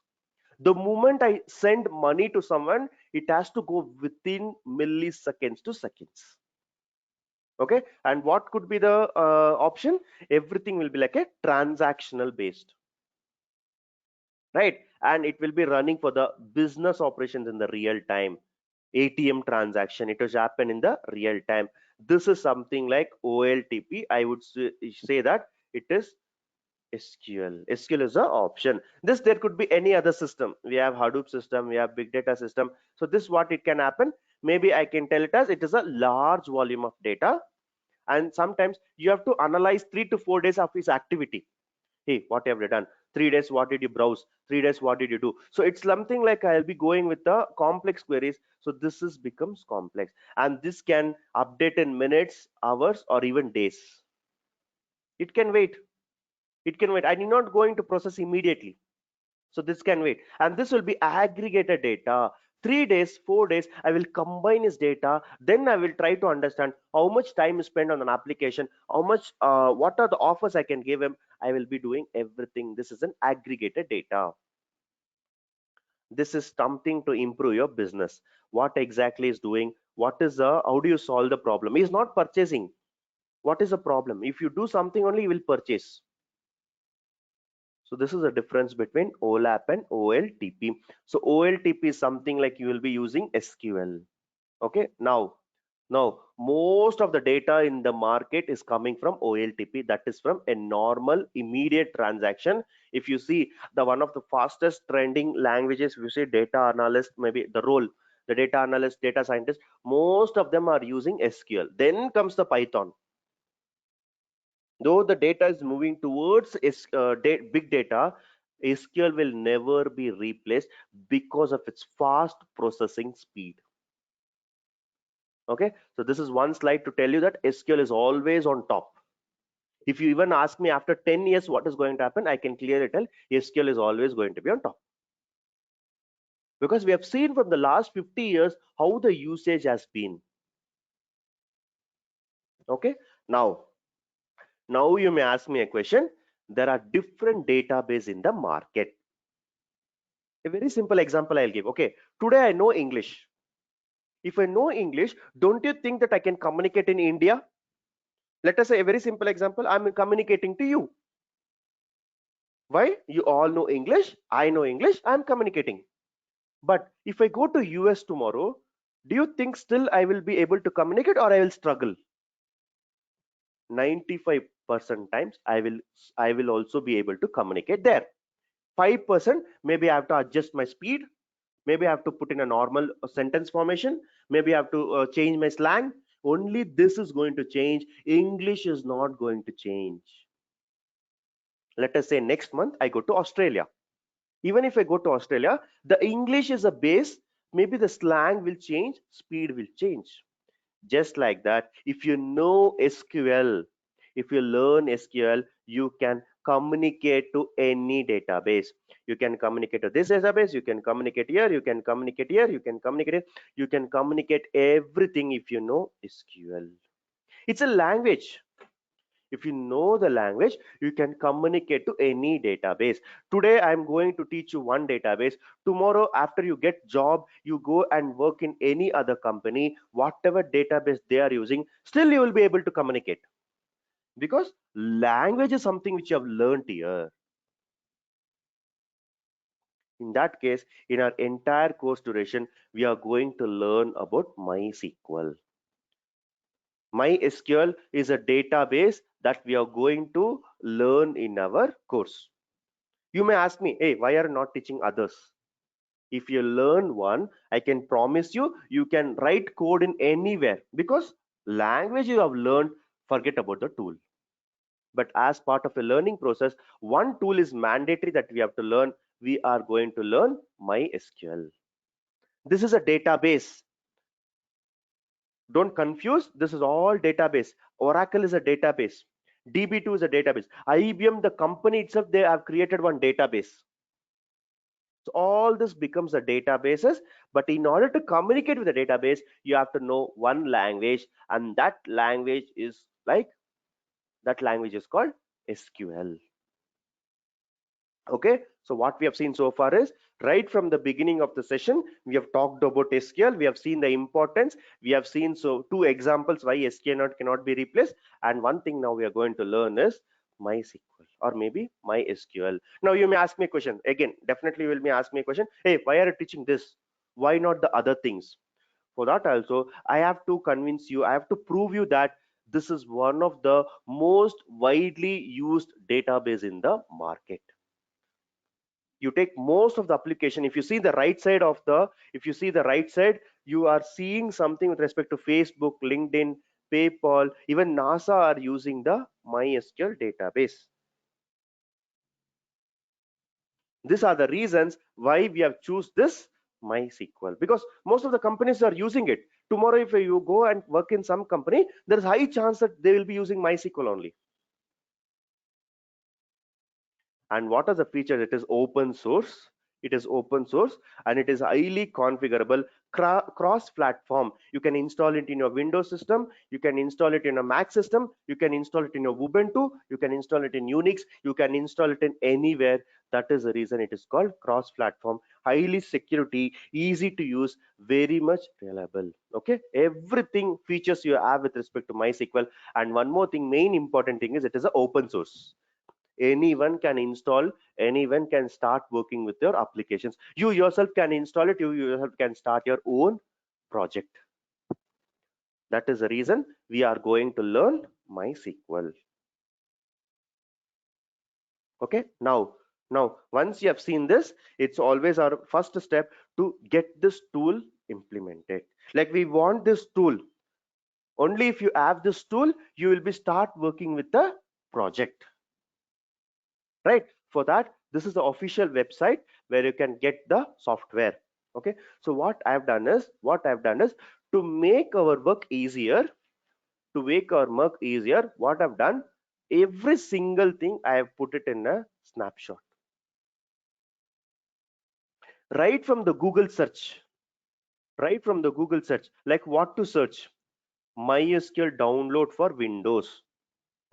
The moment I send money to someone, it has to go within milliseconds to seconds. Okay, and what could be the option? Everything will be like a transactional based, right? And it will be running for the business operations in the real time. ATM transaction, it has happened in the real time. This is something like OLTP. I would say that it is SQL. SQL is an option. This, there could be any other system. We have Hadoop system, we have big data system. So this, what it can happen, maybe I can tell it as it is a large volume of data, and sometimes you have to analyze 3 to 4 days of his activity. Hey, what have you done? 3 days, what did you browse? 3 days, what did you do? So it's something like I'll be going with the complex queries. So this is becomes complex, and this can update in minutes, hours, or even days. It can wait. It can wait. I need not going to process immediately. So this can wait, and this will be aggregated data. 3 days, 4 days, I will combine his data. Then I will try to understand how much time is spent on an application, how much, what are the offers I can give him. I will be doing everything. This is an aggregated data. This is something to improve your business. What exactly is doing? how do you solve the problem? Is not purchasing. What is the problem? If you do something only, you will purchase. So this is the difference between OLAP and OLTP. So OLTP is something like you will be using SQL. Okay, now most of the data in the market is coming from OLTP, that is from a normal immediate transaction. If you see the one of the fastest trending languages, if you say data analyst, maybe the role, the data analyst, data scientist, most of them are using SQL. Then comes the Python. Though the data is moving towards big data, SQL will never be replaced because of its fast processing speed. Okay, so this is one slide to tell you that SQL is always on top. If you even ask me after 10 years what is going to happen, I can clearly tell SQL is always going to be on top, because we have seen from the last 50 years how the usage has been. Okay, now you may ask me a question. There are different database in the market. A very simple example I'll give. Okay, today I know English. If I know English, don't you think that I can communicate in India? Let us say a very simple example. I'm communicating to you. Why? You all know English, I know English, I'm communicating. But if I go to US tomorrow, do you think still I will be able to communicate, or I will struggle? 95% times I will also be able to communicate there. 5% maybe I have to adjust my speed, maybe I have to put in a normal sentence formation, maybe I have to change my slang. Only this is going to change. English is not going to change. Let us say next month I go to Australia. Even if I go to Australia, the English is a base, maybe the slang will change, speed will change. Just like that, if you know SQL, if you learn SQL, you can communicate to any database. You can communicate to this database, you can communicate here, you can communicate here, you can communicate here, you can communicate everything if you know SQL. It's a language. If you know the language, you can communicate to any database. Today I'm going to teach you one database. Tomorrow after you get job, you go and work in any other company, whatever database they are using, still you will be able to communicate, because language is something which you have learned here. In that case, in our entire course duration, we are going to learn about MySQL. MySQL is a database that we are going to learn in our course. You may ask me, hey, why are you not teaching others? If you learn one, I can promise you, you can write code in anywhere, because language you have learned, forget about the tool. But as part of a learning process, one tool is mandatory that we have to learn. We are going to learn MySQL. This is a database. Don't confuse, this is all database. Oracle is a database. DB2 is a database. IBM, the company itself, they have created one database. So all this becomes a databases, but in order to communicate with the database, you have to know one language, and that language is called SQL. Okay, so what we have seen so far is, right from the beginning of the session, we have talked about SQL. We have seen the importance. We have seen two examples why SQL cannot be replaced, and one thing now we are going to learn is MySQL, or maybe MySQL. Now you may ask me a question again. Definitely, you will be asking me a question. Hey, why are you teaching this? Why not the other things? For that also, I have to convince you. I have to prove you that this is one of the most widely used database in the market. You take most of the application. If you see the right side of the if you see the right side, you are seeing something with respect to Facebook, LinkedIn, PayPal, even NASA are using the MySQL database. These are the reasons why we have choose this MySQL, because most of the companies are using it. Tomorrow if you go and work in some company, there is high chance that they will be using MySQL only. And what are the features? It is open source, It is open source and it is highly configurable, cross platform. You can install it in your Windows system, you can install it in a Mac system, you can install it in your Ubuntu, you can install it in Unix, you can install it in anywhere. That is the reason it is called cross platform, highly security, easy to use, very much reliable. Okay, everything features you have with respect to MySQL. And one more thing, main important thing is it is a open source. Anyone can install, anyone can start working with your applications. You yourself can install it, you yourself can start your own project. That is the reason we are going to learn MySQL. Okay, now once you have seen this, it's always our first step to get this tool implemented. Like, we want this tool, only if you have this tool you will be start working with the project, right? For that, this is the official website where you can get the software. Okay, so what I've done is to make our work easier, what I've done, every single thing I have put it in a snapshot right from the Google search. Like, what to search? MySQL download for Windows.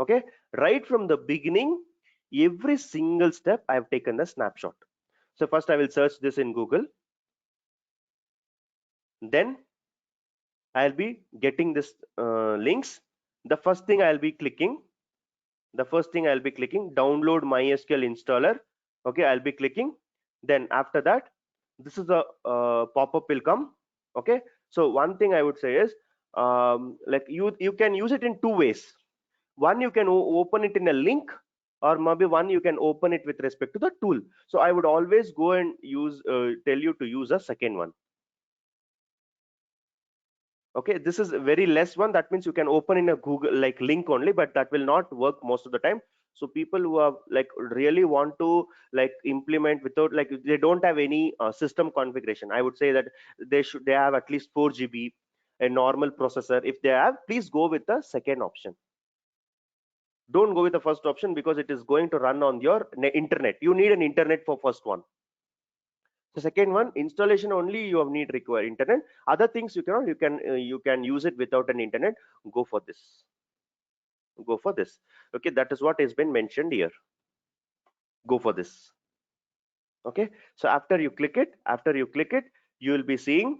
Okay, right from the beginning, every single step I have taken a snapshot. So first I will search this in Google, then I'll be getting this links. The first thing I'll be clicking, download MySQL installer. Okay, I'll be clicking. Then after that, this is the pop-up will come. Okay, so one thing I would say is, like, you can use it in two ways. One, you can open it in a link, or maybe one you can open it with respect to the tool. So I would always go and use tell you to use a second one. Okay, this is a very less one. That means you can open in a Google like link only, but that will not work most of the time. So people who are like really want to like implement without, like, they don't have any system configuration, I would say that they have at least 4 GB a normal processor. If they have, please go with the second option. Don't go with the first option because it is going to run on your internet. You need an internet for first one. The second one, installation only you have need require internet. Other things you cannot. You can use it without an internet. Go for this. Go for this. Okay, that is what has been mentioned here. Go for this. Okay. So after you click it, you will be seeing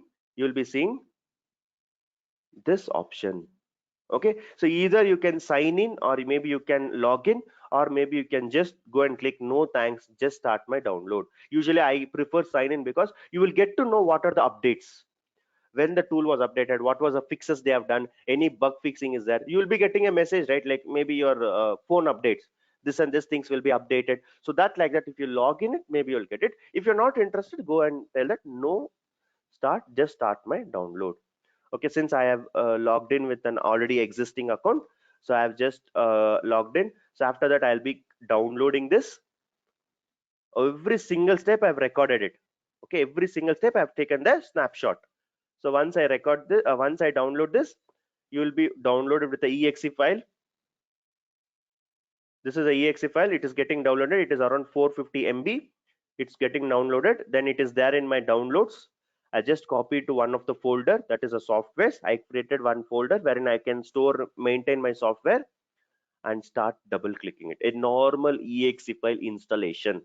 this option. Okay, so either you can sign in, or maybe you can log in, or maybe you can just go and click no thanks, just start my download. Usually I prefer sign in because you will get to know what are the updates, when the tool was updated, what was the fixes they have done, any bug fixing is there. You will be getting a message, right? Like maybe your phone updates, this and this things will be updated. So that, like that, if you log in it, maybe you'll get it. If you're not interested, go and tell that no, just start my download. Okay, since I have logged in with an already existing account, so I have just logged in. So after that, I'll be downloading this. Every single step I've recorded it. Okay, every single step I've taken the snapshot. So once I record this, once I download this, you will be downloaded with the exe file. This is a exe file. It is getting downloaded. It is around 450 MB. It's getting downloaded. Then it is there in my downloads. I just copied to one of the folder, that is a software. I created one folder wherein I can store, maintain my software, and start double clicking it. A normal exe file installation.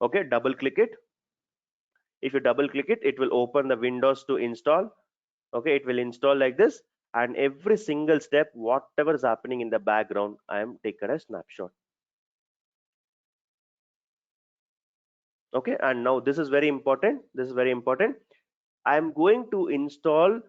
Okay, double click it. If you double click it, it will open the windows to install. Okay, it will install like this, and every single step, whatever is happening in the background, I am taking a snapshot. Okay, and now this is very important. I am going to install,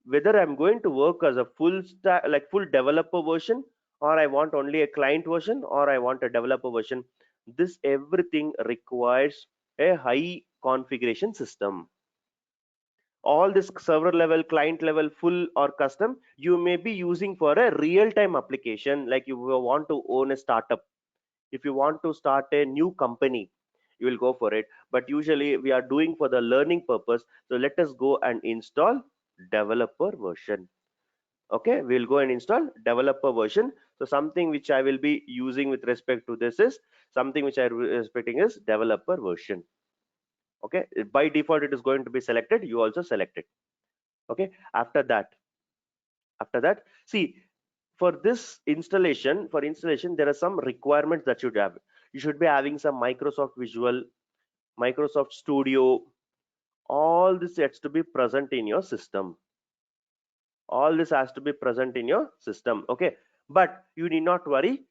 whether I'm going to work as a full stack, like full developer version, or I want only a client version, or I want a developer version. This everything requires a high configuration system. All this server level, client level, full or custom, you may be using for a real-time application. Like you want to own a startup, if you want to start a new company, you will go for it. But usually we are doing for the learning purpose, so let us go and install developer version. Okay, we'll go and install developer version. So something which I will be using with respect to this is, something which I respecting is developer version. Okay, by default it is going to be selected, you also select it. Okay, after that, see, for this installation, there are some requirements that you should have. You should be having some Microsoft Visual, Microsoft Studio. All this has to be present in your system. All this has to be present in your system. Okay, but you need not worry.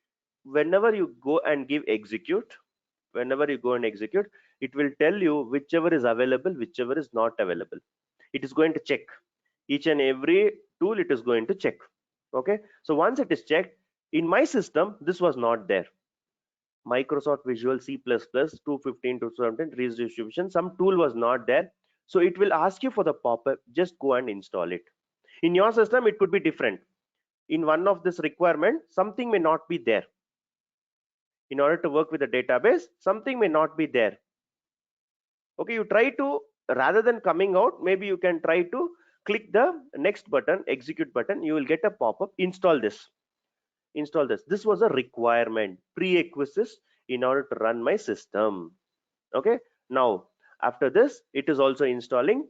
Whenever you go and give execute, it will tell you whichever is available, whichever is not available. It is going to check each and every tool, it is going to check. Okay, so once it is checked, in my system this was not there. Microsoft Visual C++ 215 to 217 redistribution, some tool was not there. So it will ask you for the pop-up, just go and install it. In your system it could be different. In one of this requirement, something may not be there. In order to work with the database, something may not be there. Okay, you try to, rather than coming out, maybe you can try to click the next button, execute button, you will get a pop-up, install this. This was a requirement, prerequisite in order to run my system. Okay, now after this it is also installing.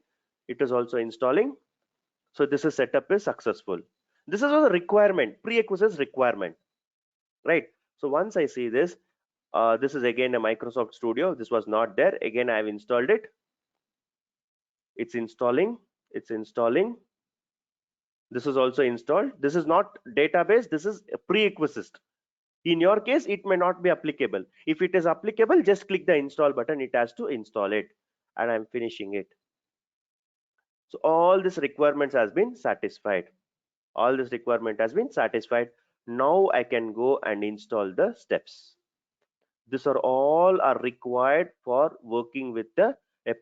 So this is setup is successful. This is a requirement, prerequisite requirement, right? So once I see this, this is again a Microsoft Studio. This was not there. Again, I have installed it. It's installing. This is also installed. This is not database. This is a prerequisite. In your case, it may not be applicable. If it is applicable, just click the install button. It has to install it, and I'm finishing it. So all these requirements has been satisfied. Now I can go and install the steps. These are all are required for working with a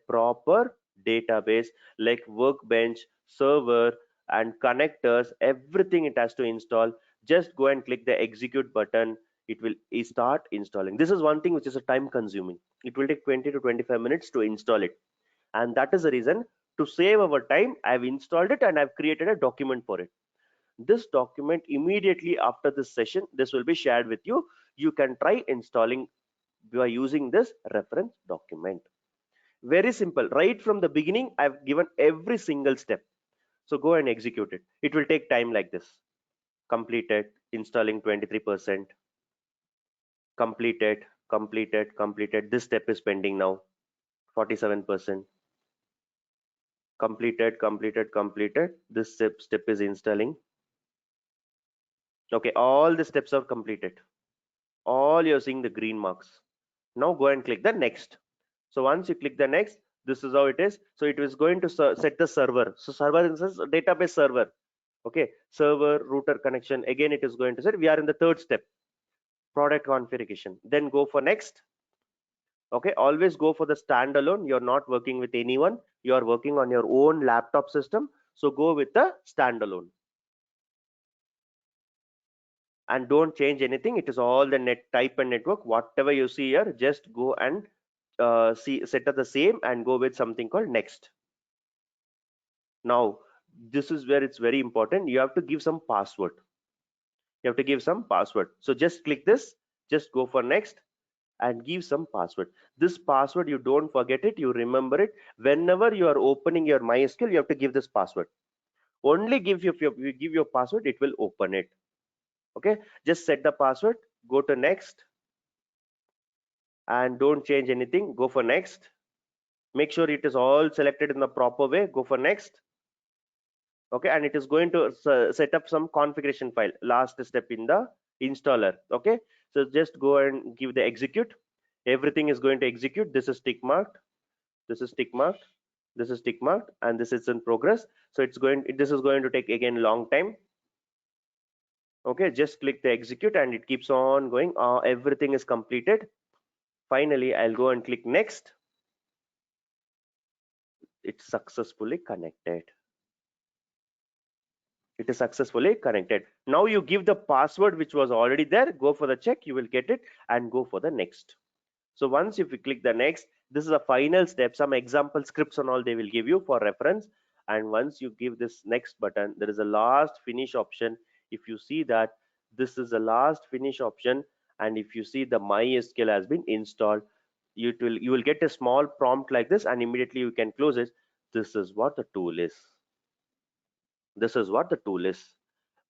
proper database, like workbench, server, and connectors. Everything it has to install. Just go and click the execute button. It will start installing. This is one thing which is a time consuming. It will take 20 to 25 minutes to install it, and that is the reason, to save our time, I've installed it and I've created a document for it. This document, immediately after this session, this will be shared with you. You can try installing by using this reference document. Very simple. Right from the beginning, I've given every single step. So go and execute it. It will take time like this. Completed, installing 23%. Completed. This step is pending now. 47%. Completed. This step is installing. Okay, all the steps are completed. All you're seeing the green marks. Now go and click the next. So once you click the next, this is how it is. So it is going to set the server. So server is a database server. Okay, server router connection. Again, it is going to set. We are in the third step, product configuration. Then go for next. Okay, always go for the standalone. You're not working with anyone. You are working on your own laptop system. So go with the standalone. And don't change anything. It is all the net type and network. Whatever you see here, just go and set up the same and go with something called next. Now this is where it's very important. You have to give some password. So just click this, just go for next and give some password. This password, you don't forget it, you remember it. Whenever you are opening your MySQL, you have to give this password. Only if you give your password, it will open it. Okay, just set the password, go to next, and don't change anything. Go for next. Make sure it is all selected in the proper way. Go for next. Okay, and it is going to set up some configuration file, last step in the installer. Okay, so just go and give the execute. Everything is going to execute. This is tick marked, this is tick marked, this is tick marked, and this is in progress. So this is going to take again long time. Okay, just click the execute and it keeps on going. Everything is completed. Finally, I'll go and click next. It's successfully connected. It is successfully connected. Now you give the password which was already there. Go for the check, you will get it, and go for the next. So once if you click the next, this is a final step. Some example scripts and all they will give you for reference. And once you give this next button, there is a last finish option. If you see that, this is the last finish option, and if you see the MySQL has been installed, you will get a small prompt like this, and immediately you can close it. This is what the tool is. This is what the tool is.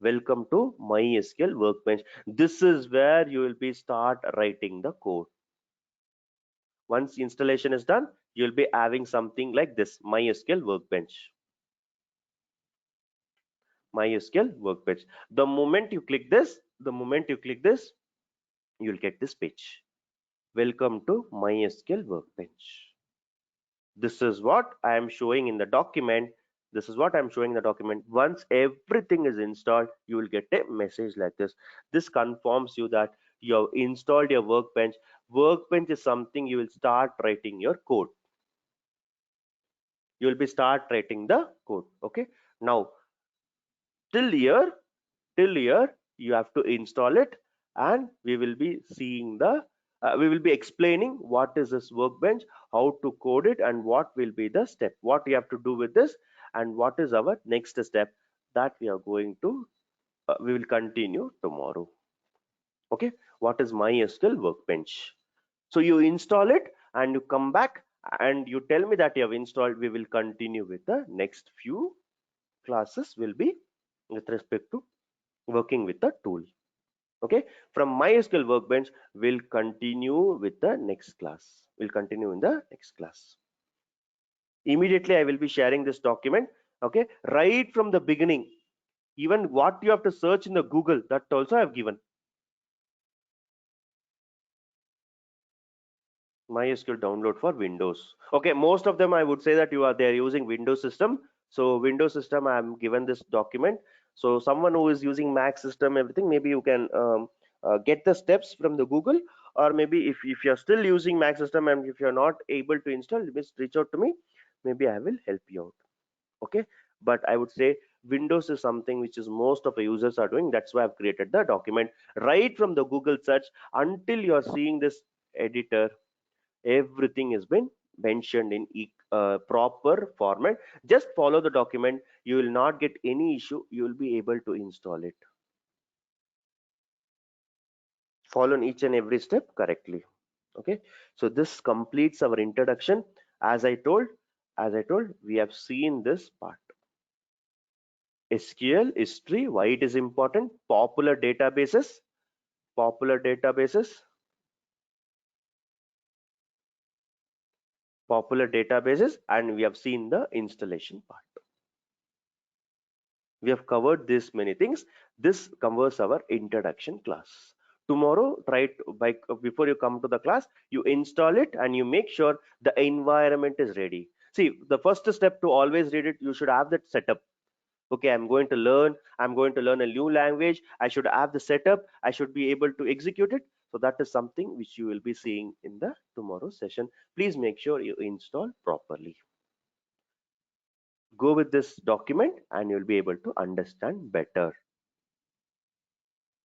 Welcome to MySQL Workbench. This is where you will be start writing the code. Once installation is done, you'll be having something like this, MySQL Workbench. MySQL Workbench. The moment you click this, you'll get this page. Welcome to MySQL Workbench. This is what I am showing in the document. This is what I'm showing in the document. Once everything is installed, you will get a message like this. This confirms you that you have installed your Workbench. Workbench is something you will start writing your code. You will be start writing the code. Okay. Now till here you have to install it, and we will be seeing the we will be explaining what is this Workbench, how to code it, and what will be the step, what we have to do with this, and what is our next step that we are going to we will continue tomorrow. Okay, what is MySQL Workbench? So you install it and you come back and you tell me that you have installed. We will continue with the next few classes will be with respect to working with the tool. Okay, from MySQL Workbench we'll continue with the next class. We'll continue in the next class. Immediately I will be sharing this document. Okay, right from the beginning, even what you have to search in the Google, that also I have given. MySQL download for Windows. Okay, most of them I would say that they're using Windows system. So Windows system, I'm given this document. So someone who is using Mac system, everything, maybe you can get the steps from the Google, or maybe if you're still using Mac system and if you're not able to install, just reach out to me. Maybe I will help you out. Okay, but I would say Windows is something which is most of the users are doing. That's why I've created the document right from the Google search until you're seeing this editor. Everything has been mentioned in proper format. Just follow the document. You will not get any issue. You will be able to install it. Follow each and every step correctly. Okay, so this completes our introduction. As I told, we have seen this part. SQL history, why it is important, popular databases, and we have seen the installation part. We have covered this many things. This covers our introduction class. Tomorrow, before you come to the class, you install it and you make sure the environment is ready. See, the first step to always read it, you should have that setup. Okay, I'm going to learn a new language. I should have the setup. I should be able to execute it. So that is something which you will be seeing in the tomorrow session. Please make sure you install properly. Go with this document and you'll be able to understand better.